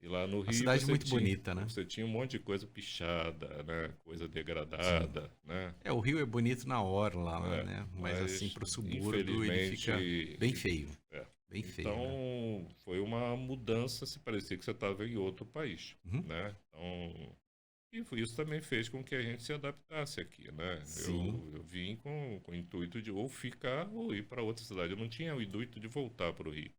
E lá no Rio, a cidade muito bonita, né? Você tinha um monte de coisa pichada, né? Coisa degradada, né? O Rio é bonito na hora lá, né? Mas assim, pro subúrbio ele fica bem feio. Bem feio. Então, né? Foi uma mudança, se parecia que você estava em outro país, né? Então, isso também fez com que a gente se adaptasse aqui, né? Eu vim com o intuito de ou ficar ou ir para outra cidade. Eu não tinha o intuito de voltar para o Rio.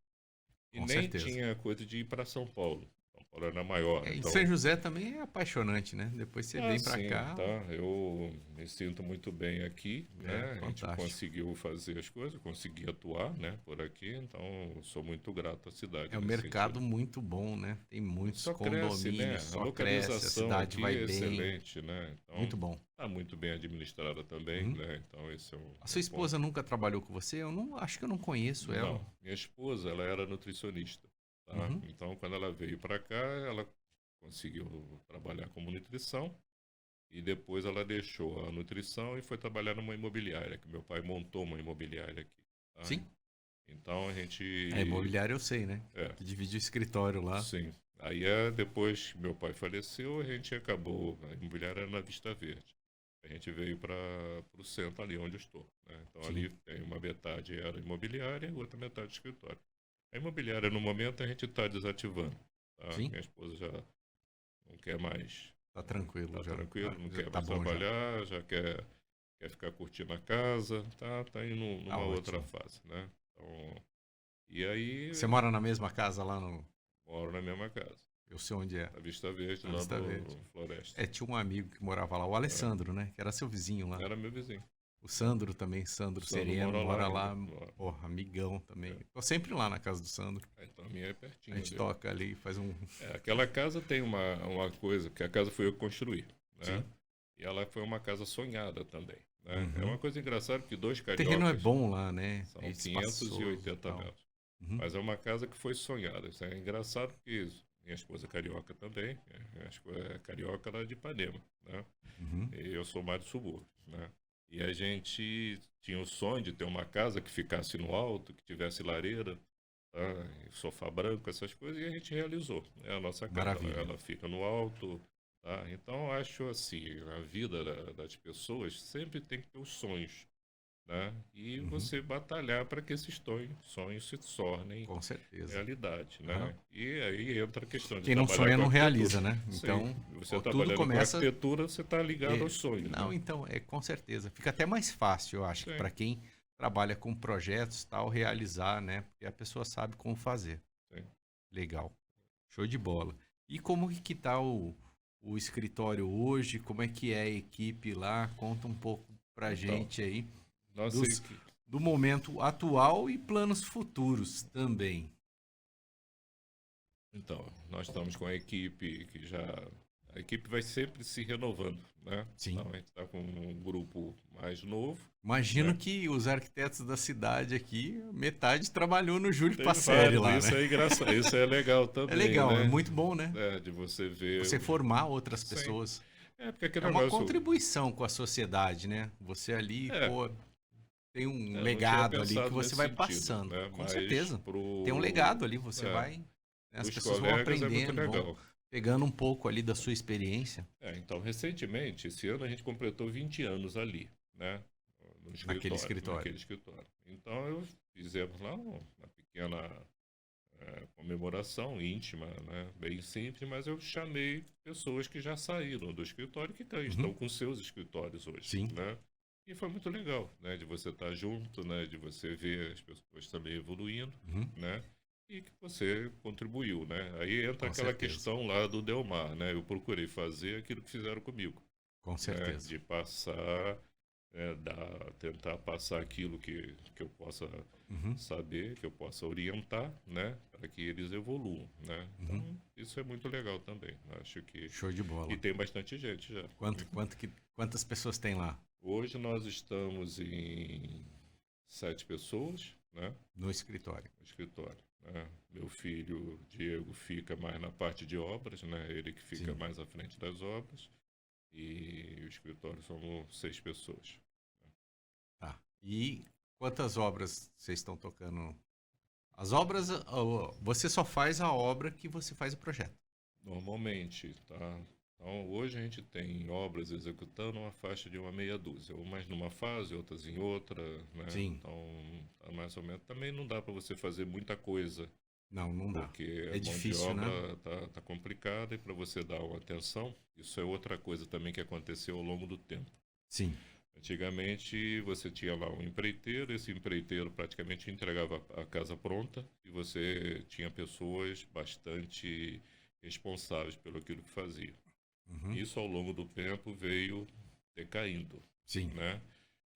E com nem certeza. tinha coisa de ir para São Paulo. São Paulo era maior. E São José também é apaixonante, né? Depois você vem para cá. Tá. Eu me sinto muito bem aqui, né? A gente conseguiu fazer as coisas, consegui atuar, né? Por aqui, então sou muito grato à cidade. É um mercado muito bom, né? Tem muitos condomínios, né? só cresce, a cidade vai bem. Excelente, né? Então, muito bom. Está muito bem administrada também, né? Então esse a sua esposa nunca trabalhou com você? Acho que eu não conheço ela. Não, minha esposa, ela era nutricionista. Tá? Então, quando ela veio para cá, ela conseguiu trabalhar como nutrição. E depois ela deixou a nutrição e foi trabalhar numa imobiliária, que meu pai montou uma imobiliária aqui. Tá? Sim. Então a gente... A imobiliária eu sei, né? É, Que divide o escritório lá. sim. Aí depois que meu pai faleceu, a gente acabou, a imobiliária era na Vista Verde. A gente veio para o centro ali onde eu estou. Né? Então Sim. ali tem uma metade era imobiliária e outra metade escritório. A imobiliária no momento a gente está desativando. Tá? Sim. Minha esposa já não quer mais. Tá tranquilo Tá já. tranquilo, não Já quer tá mais bom trabalhar, já quer ficar curtindo a casa, tá indo numa outra ótimo. fase, né? Então, e aí Você mora na mesma casa lá no... moro na mesma casa, Eu sei onde é. na Vista Verde, Na lá Vista no Verde. Floresta. É, tinha um amigo que morava lá, o Alessandro, né? Que era seu vizinho lá. Era meu vizinho. O Sandro também, Sandro Sandro Sereno, mora lá. ainda. Porra, amigão também. Tô sempre lá na casa do Sandro. Então a minha é A pertinho gente dele. toca ali, faz um... Aquela casa tem uma coisa, porque a casa foi eu que construí, né? Sim. E ela foi uma casa sonhada também, né? Uhum. É uma coisa engraçada que dois O cariocas... terreno é bom lá, né? São É espaçoso 580 e tal. metros. Uhum. Mas é uma casa que foi sonhada. Isso é engraçado porque minha esposa é carioca também. Minha esposa é carioca, ela é de Ipanema, né? Uhum. E eu sou mais do subúrbio, né? E a gente tinha o sonho de ter uma casa que ficasse no alto, que tivesse lareira, tá? Sofá branco, essas coisas, e a gente realizou. É a nossa casa, Maravilha. ela fica no alto, tá? Então, eu acho assim, a vida das pessoas sempre tem que ter os sonhos, né? E Uhum. você batalhar para que esses sonhos se tornem Com certeza. realidade, né? Uhum. E aí entra a questão de Quem não trabalhar sonha com não arquitetura. realiza, né? Sim. Então, Você tudo trabalhando começa... com arquitetura, você está ligado aos sonhos, Não, né? então, com certeza. Fica até mais fácil, eu acho, Sim. para quem trabalha com projetos tal, realizar, né? Porque a pessoa sabe como fazer. Sim. Legal. Show de bola. E como que tá o escritório hoje? Como é que é a equipe lá? Conta um pouco pra gente aí Nossa equipe. do momento atual e planos futuros também. Então, nós estamos com a equipe que já... A equipe vai sempre se renovando, né? Sim. Então, a gente está com um grupo mais novo. Imagino né? que os arquitetos da cidade aqui, metade trabalhou no Júlio Tem Passeri vários, lá, isso né? é engraçado, isso é legal também, É legal, né? é muito bom, né? De você ver... Você formar outras Sim. pessoas. Porque aquele É uma negócio... contribuição com a sociedade, né? Você ali, pô, tem um não legado tinha ali que pensado você nesse vai sentido, passando. né? Com Mas certeza. Tem um legado ali, você vai... Né? As Os pessoas vão colegas é muito aprendendo, vão legal. pegando um pouco ali da sua experiência. Então, recentemente, esse ano a gente completou 20 anos ali, né? No escritório, naquele escritório. Então, fizemos lá uma pequena comemoração íntima, né? Bem simples, mas eu chamei pessoas que já saíram do escritório que estão com seus escritórios hoje. Sim. Né? E foi muito legal, né? De você estar junto, né? De você ver as pessoas também evoluindo, né? E que você contribuiu, né? Aí entra aquela questão lá do Delmar, né? Eu procurei fazer aquilo que fizeram comigo. Com certeza. Né? De passar, tentar passar aquilo que eu possa saber, que eu possa orientar, né? Para que eles evoluam, né? Então, isso é muito legal também. Acho que... Show de bola. E tem bastante gente já. Quantas pessoas tem lá? Hoje nós estamos em 7 pessoas, né? No escritório. No escritório. Né? Meu filho, Diego, fica mais na parte de obras, né? Ele que fica mais à frente das obras. E o escritório somos 6 pessoas. Tá. E quantas obras vocês estão tocando? As obras, você só faz a obra que você faz o projeto. Normalmente, tá? Então, hoje a gente tem obras executando uma faixa de uma meia dúzia, umas numa fase, outras em outra, né? Sim. Então, tá mais ou menos. Também não dá para você fazer muita coisa. Não dá. Porque é difícil, a mão de né? obra tá complicada e para você dar uma atenção, isso é outra coisa também que aconteceu ao longo do tempo. Sim. Antigamente você tinha lá um empreiteiro, esse empreiteiro praticamente entregava a casa pronta e você tinha pessoas bastante responsáveis pelo aquilo que fazia. Isso ao longo do tempo veio decaindo. Sim. Né?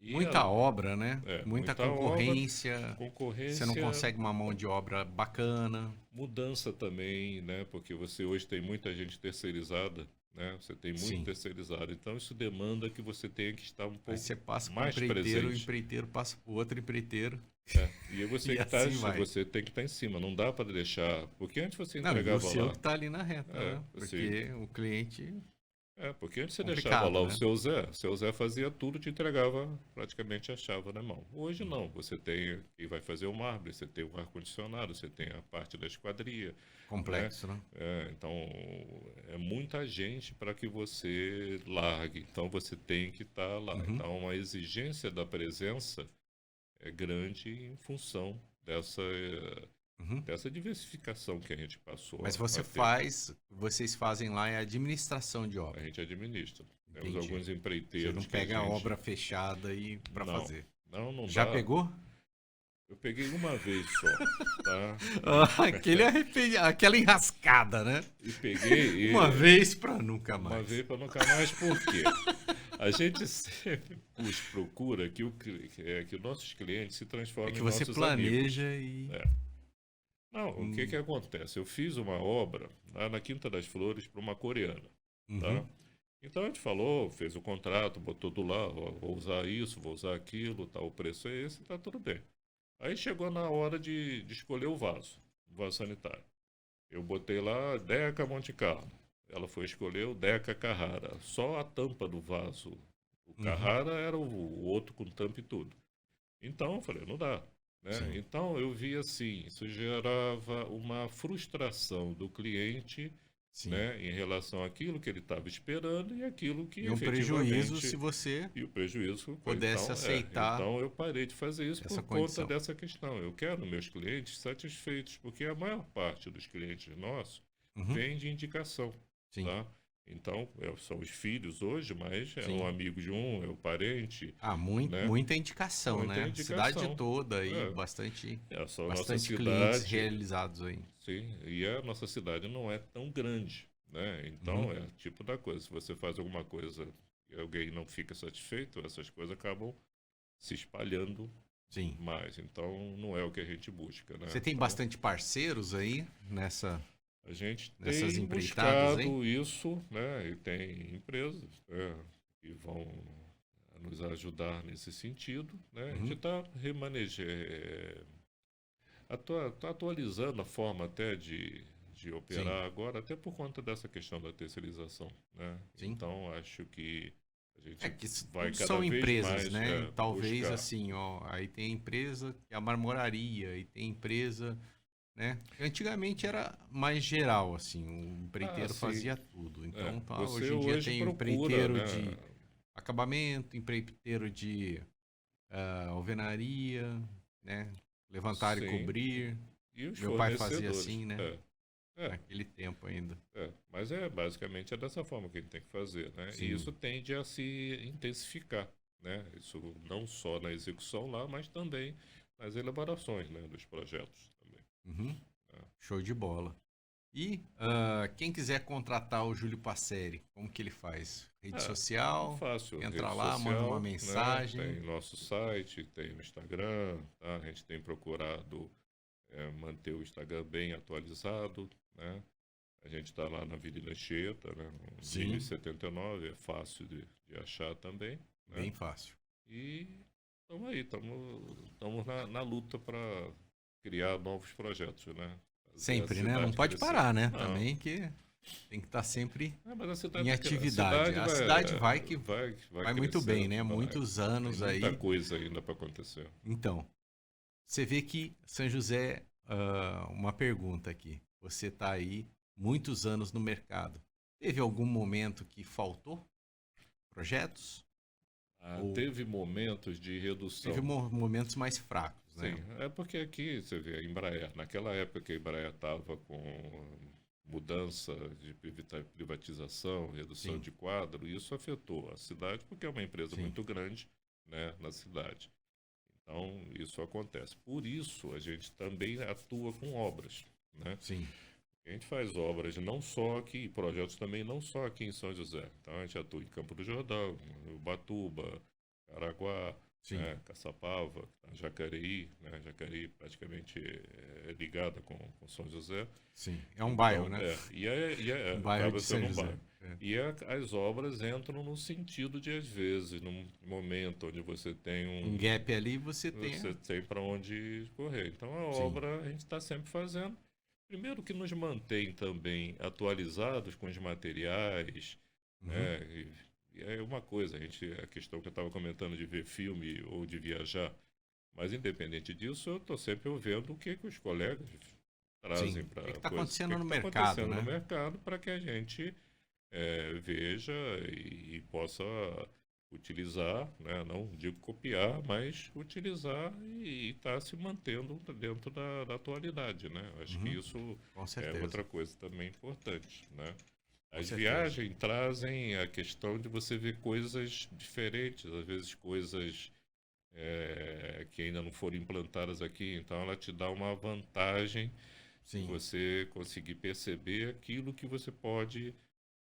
E muita obra, né? Muita concorrência. Concorrência. Você não consegue uma mão de obra bacana. Mudança também, né? Porque você hoje tem muita gente terceirizada, né? Você tem muito terceirizado. Então isso demanda que você tenha que estar um pouco mais presente. Aí você passa para o empreiteiro, o empreiteiro passa para o outro empreiteiro. E aí você, você tem que estar em cima, não dá para deixar. Porque antes você entregava lá. O seu lá. que está ali na reta, né? Porque o cliente Porque antes você Complicado, deixava lá né? o seu Zé fazia tudo, te entregava praticamente a chave na mão. Hoje não, você tem quem vai fazer o mármore, você tem o ar-condicionado, você tem a parte da esquadria, né? Complexo, né? Então, é muita gente para que você largue, então você tem que estar lá. Uhum. Então, a exigência da presença é grande em função Uhum. dessa diversificação que a gente passou Mas a ter. vocês fazem lá é administração de A obra. gente administra. Temos Entendi. alguns Você empreiteiros não que a pega a gente... obra fechada aí para Não, fazer. não Já dá. pegou? Eu peguei uma vez só, tá? Aquela enrascada, né? E peguei Uma vez para nunca uma mais. vez para nunca mais, por quê? A gente sempre procura que que nossos clientes se É transformem que em você nossos planeja amigos. e. Não, o que acontece? Eu fiz uma obra lá na Quinta das Flores para uma coreana, tá? Uhum. Então a gente falou, fez o contrato, botou do lá, ó, vou usar isso, vou usar aquilo, tá, o preço é esse, tá tudo bem. Aí chegou na hora de escolher o vaso sanitário. Eu botei lá Deca Monte Carlo. Ela foi escolher o Deca Carrara. Só a tampa do vaso. O Carrara era o outro com tampa e tudo. Então eu falei, não dá. Né? Sim. Então eu vi assim, isso gerava uma frustração do cliente, Sim. né, em relação àquilo que ele estava esperando e aquilo que E um efetivamente... prejuízo se você E o prejuízo pudesse aceitar então eu parei de fazer isso essa por condição. conta dessa questão. Eu quero meus clientes satisfeitos, porque a maior parte dos clientes nossos vem de indicação, Sim. tá? Então, são os filhos hoje, mas é Sim. um amigo de um, é o parente. Né? Muita indicação, Muita né? indicação. Cidade toda aí, bastante bastante clientes realizados aí. Sim, e a nossa cidade não é tão grande, né? Então, é tipo da coisa. Se você faz alguma coisa e alguém não fica satisfeito, essas coisas acabam se espalhando mais. Então, não é o que a gente busca, né? Você tem bastante parceiros aí nessas tem empreitadas buscado aí? isso, né? E tem empresas, né, que vão nos ajudar nesse sentido, né? A gente está atualizando a forma até de operar agora, até por conta dessa questão da terceirização, né? Sim. Então, acho que a gente Que vai tudo cada são vez empresas, mais, né? Talvez buscar. assim, ó, aí tem empresa que é a marmoraria, e tem empresa, né? Antigamente era mais geral, assim, o empreiteiro fazia tudo. Então, hoje em dia tem empreiteiro, né, de acabamento, empreiteiro de alvenaria, né? Levantar e cobrir. E os Meu pai fazia assim, né? É. Naquele tempo ainda. Mas basicamente é dessa forma que a gente tem que fazer, né? Sim. E isso tende a se intensificar, né? Isso não só na execução lá, mas também nas elaborações, né, dos projetos também. Show de bola. E quem quiser contratar o Júlio Passeri, como que ele faz? Rede social? Fácil. Entra Rede lá, social, manda uma mensagem. Né? Tem nosso site, tem o Instagram, tá? A gente tem procurado manter o Instagram bem atualizado, né? A gente está lá na Avenida Anchieta, né? 1079, é fácil de achar também. Né? Bem fácil. E estamos aí, estamos na luta para criar novos projetos, né? Sempre, né? Não pode parar, né? Não. Também que tem que estar sempre em atividade. A cidade vai muito bem, né? Muitos anos tem aí. Muita coisa ainda para acontecer. Então, você vê que São José, uma pergunta aqui. Você está aí muitos anos no mercado. Teve algum momento que faltou projetos? Teve momentos de redução. Teve momentos mais fracos, né? Sim, é porque aqui, você vê, a Embraer, naquela época que a Embraer estava com mudança de privatização, redução de quadro, isso afetou a cidade, porque é uma empresa muito grande, né, na cidade. Então, isso acontece. Por isso, a gente também atua com obras, né? Sim. A gente faz obras não só aqui, projetos também não só aqui em São José. Então, a gente atua em Campo do Jordão, Ubatuba, Caraguá, né, Caçapava, Jacareí, né? Jacareí praticamente é ligada com São José. Sim, é um bairro, né? Um bairro de São José. E as obras entram no sentido de, às vezes, num momento onde você tem um gap ali, você tem para onde correr. Então, a obra a gente está sempre fazendo. Primeiro que nos mantém também atualizados com os materiais, E é uma coisa, a questão que eu estava comentando de ver filme ou de viajar, mas independente disso, eu estou sempre ouvindo o que os colegas trazem para o que está acontecendo no mercado, né? No mercado, para que a gente veja e possa utilizar, né? Não digo copiar, mas utilizar e estar se mantendo dentro da atualidade, né? Acho que isso é outra coisa também importante, né? As viagens trazem a questão de você ver coisas diferentes, às vezes coisas que ainda não foram implantadas aqui, então ela te dá uma vantagem de você conseguir perceber aquilo que você pode,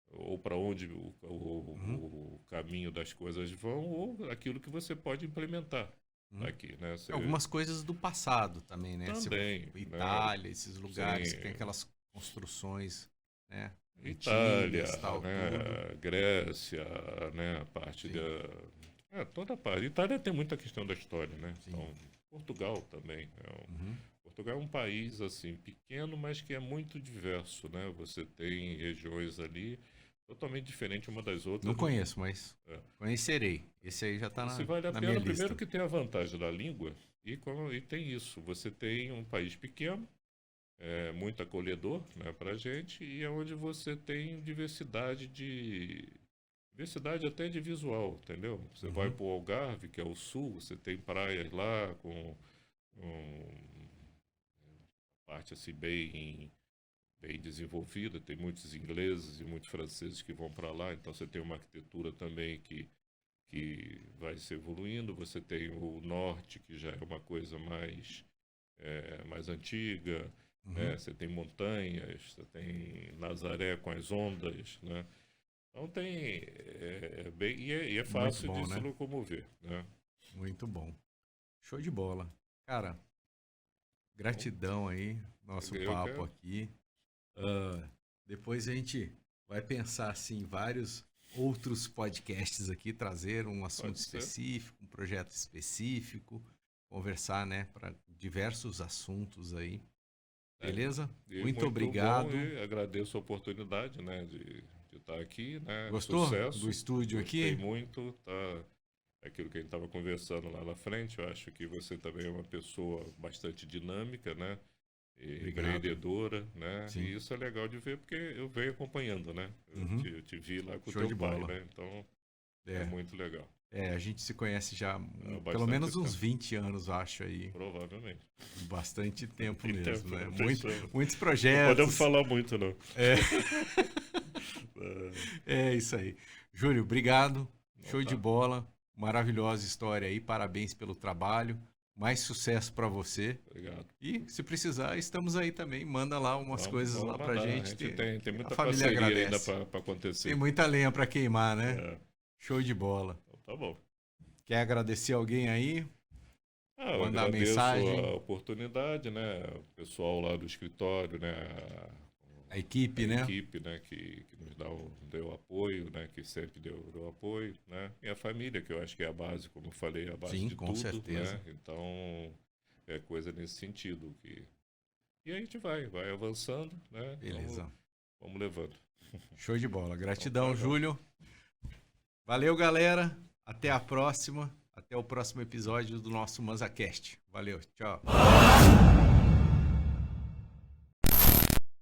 ou para onde o caminho das coisas vão, ou aquilo que você pode implementar aqui, né? Algumas coisas do passado também, né? Também. Itália, esses lugares que tem aquelas construções, né? Itália, né? Grécia, né? A parte toda a parte. Itália tem muita questão da história, né? Então, Portugal também. Portugal é um país assim pequeno, mas que é muito diverso, né? Você tem regiões ali totalmente diferentes uma das outras. Não conheço, mas conhecerei. Esse aí já está na minha lista. Se vale a pena, primeiro que tem a vantagem da língua e tem isso. Você tem um país pequeno, muito acolhedor, né, para a gente, e é onde você tem diversidade até de visual, entendeu? Você vai para o Algarve, que é o sul, você tem praias lá com parte assim bem desenvolvida, tem muitos ingleses e muitos franceses que vão para lá, então você tem uma arquitetura também que vai se evoluindo, você tem o norte, que já é uma coisa mais antiga, né? Você tem montanhas, você tem Nazaré com as ondas, né? Então tem e é fácil de se locomover, né? Muito bom. Show de bola. Cara, gratidão aí, nosso papo aqui. Depois a gente vai pensar assim, em vários outros podcasts aqui, trazer um assunto específico, um projeto específico, conversar, né, para diversos assuntos aí. Beleza? Muito obrigado. Bom, agradeço a oportunidade, né, de estar aqui, né? Gostou Sucesso. Do estúdio aqui? Gostei muito, tá? Aquilo que a gente estava conversando lá na frente, eu acho que você também é uma pessoa bastante dinâmica, né? E empreendedora, né? Sim. E isso é legal de ver, porque eu venho acompanhando, né? Eu te vi lá com o teu pai, né? Então, é muito legal. A gente se conhece já há pelo menos uns 20 anos, acho aí. Provavelmente. Bastante tempo mesmo, né? Muitos projetos. Não podemos falar muito, não. É isso aí. Júlio, obrigado. Show de bola. Maravilhosa história aí. Parabéns pelo trabalho. Mais sucesso para você. Obrigado. E se precisar, estamos aí também. Manda lá umas coisas lá pra gente. Tem muita parceria ainda para acontecer. Tem muita lenha para queimar, né? Show de bola. Tá bom. Quer agradecer alguém aí? Mandar mensagem? A oportunidade, né? O pessoal lá do escritório, né? A equipe, né? A equipe, né? Que nos deu apoio, né? Que sempre deu apoio, né? E a família, que eu acho que é a base, como eu falei, a base de com tudo, certeza. Né? Então, é coisa nesse sentido. E a gente vai avançando, né? Beleza. Vamos levando. Show de bola. Gratidão, Júlio. Valeu, galera. Até a próxima. Até o próximo episódio do nosso ManzaCast. Valeu. Tchau.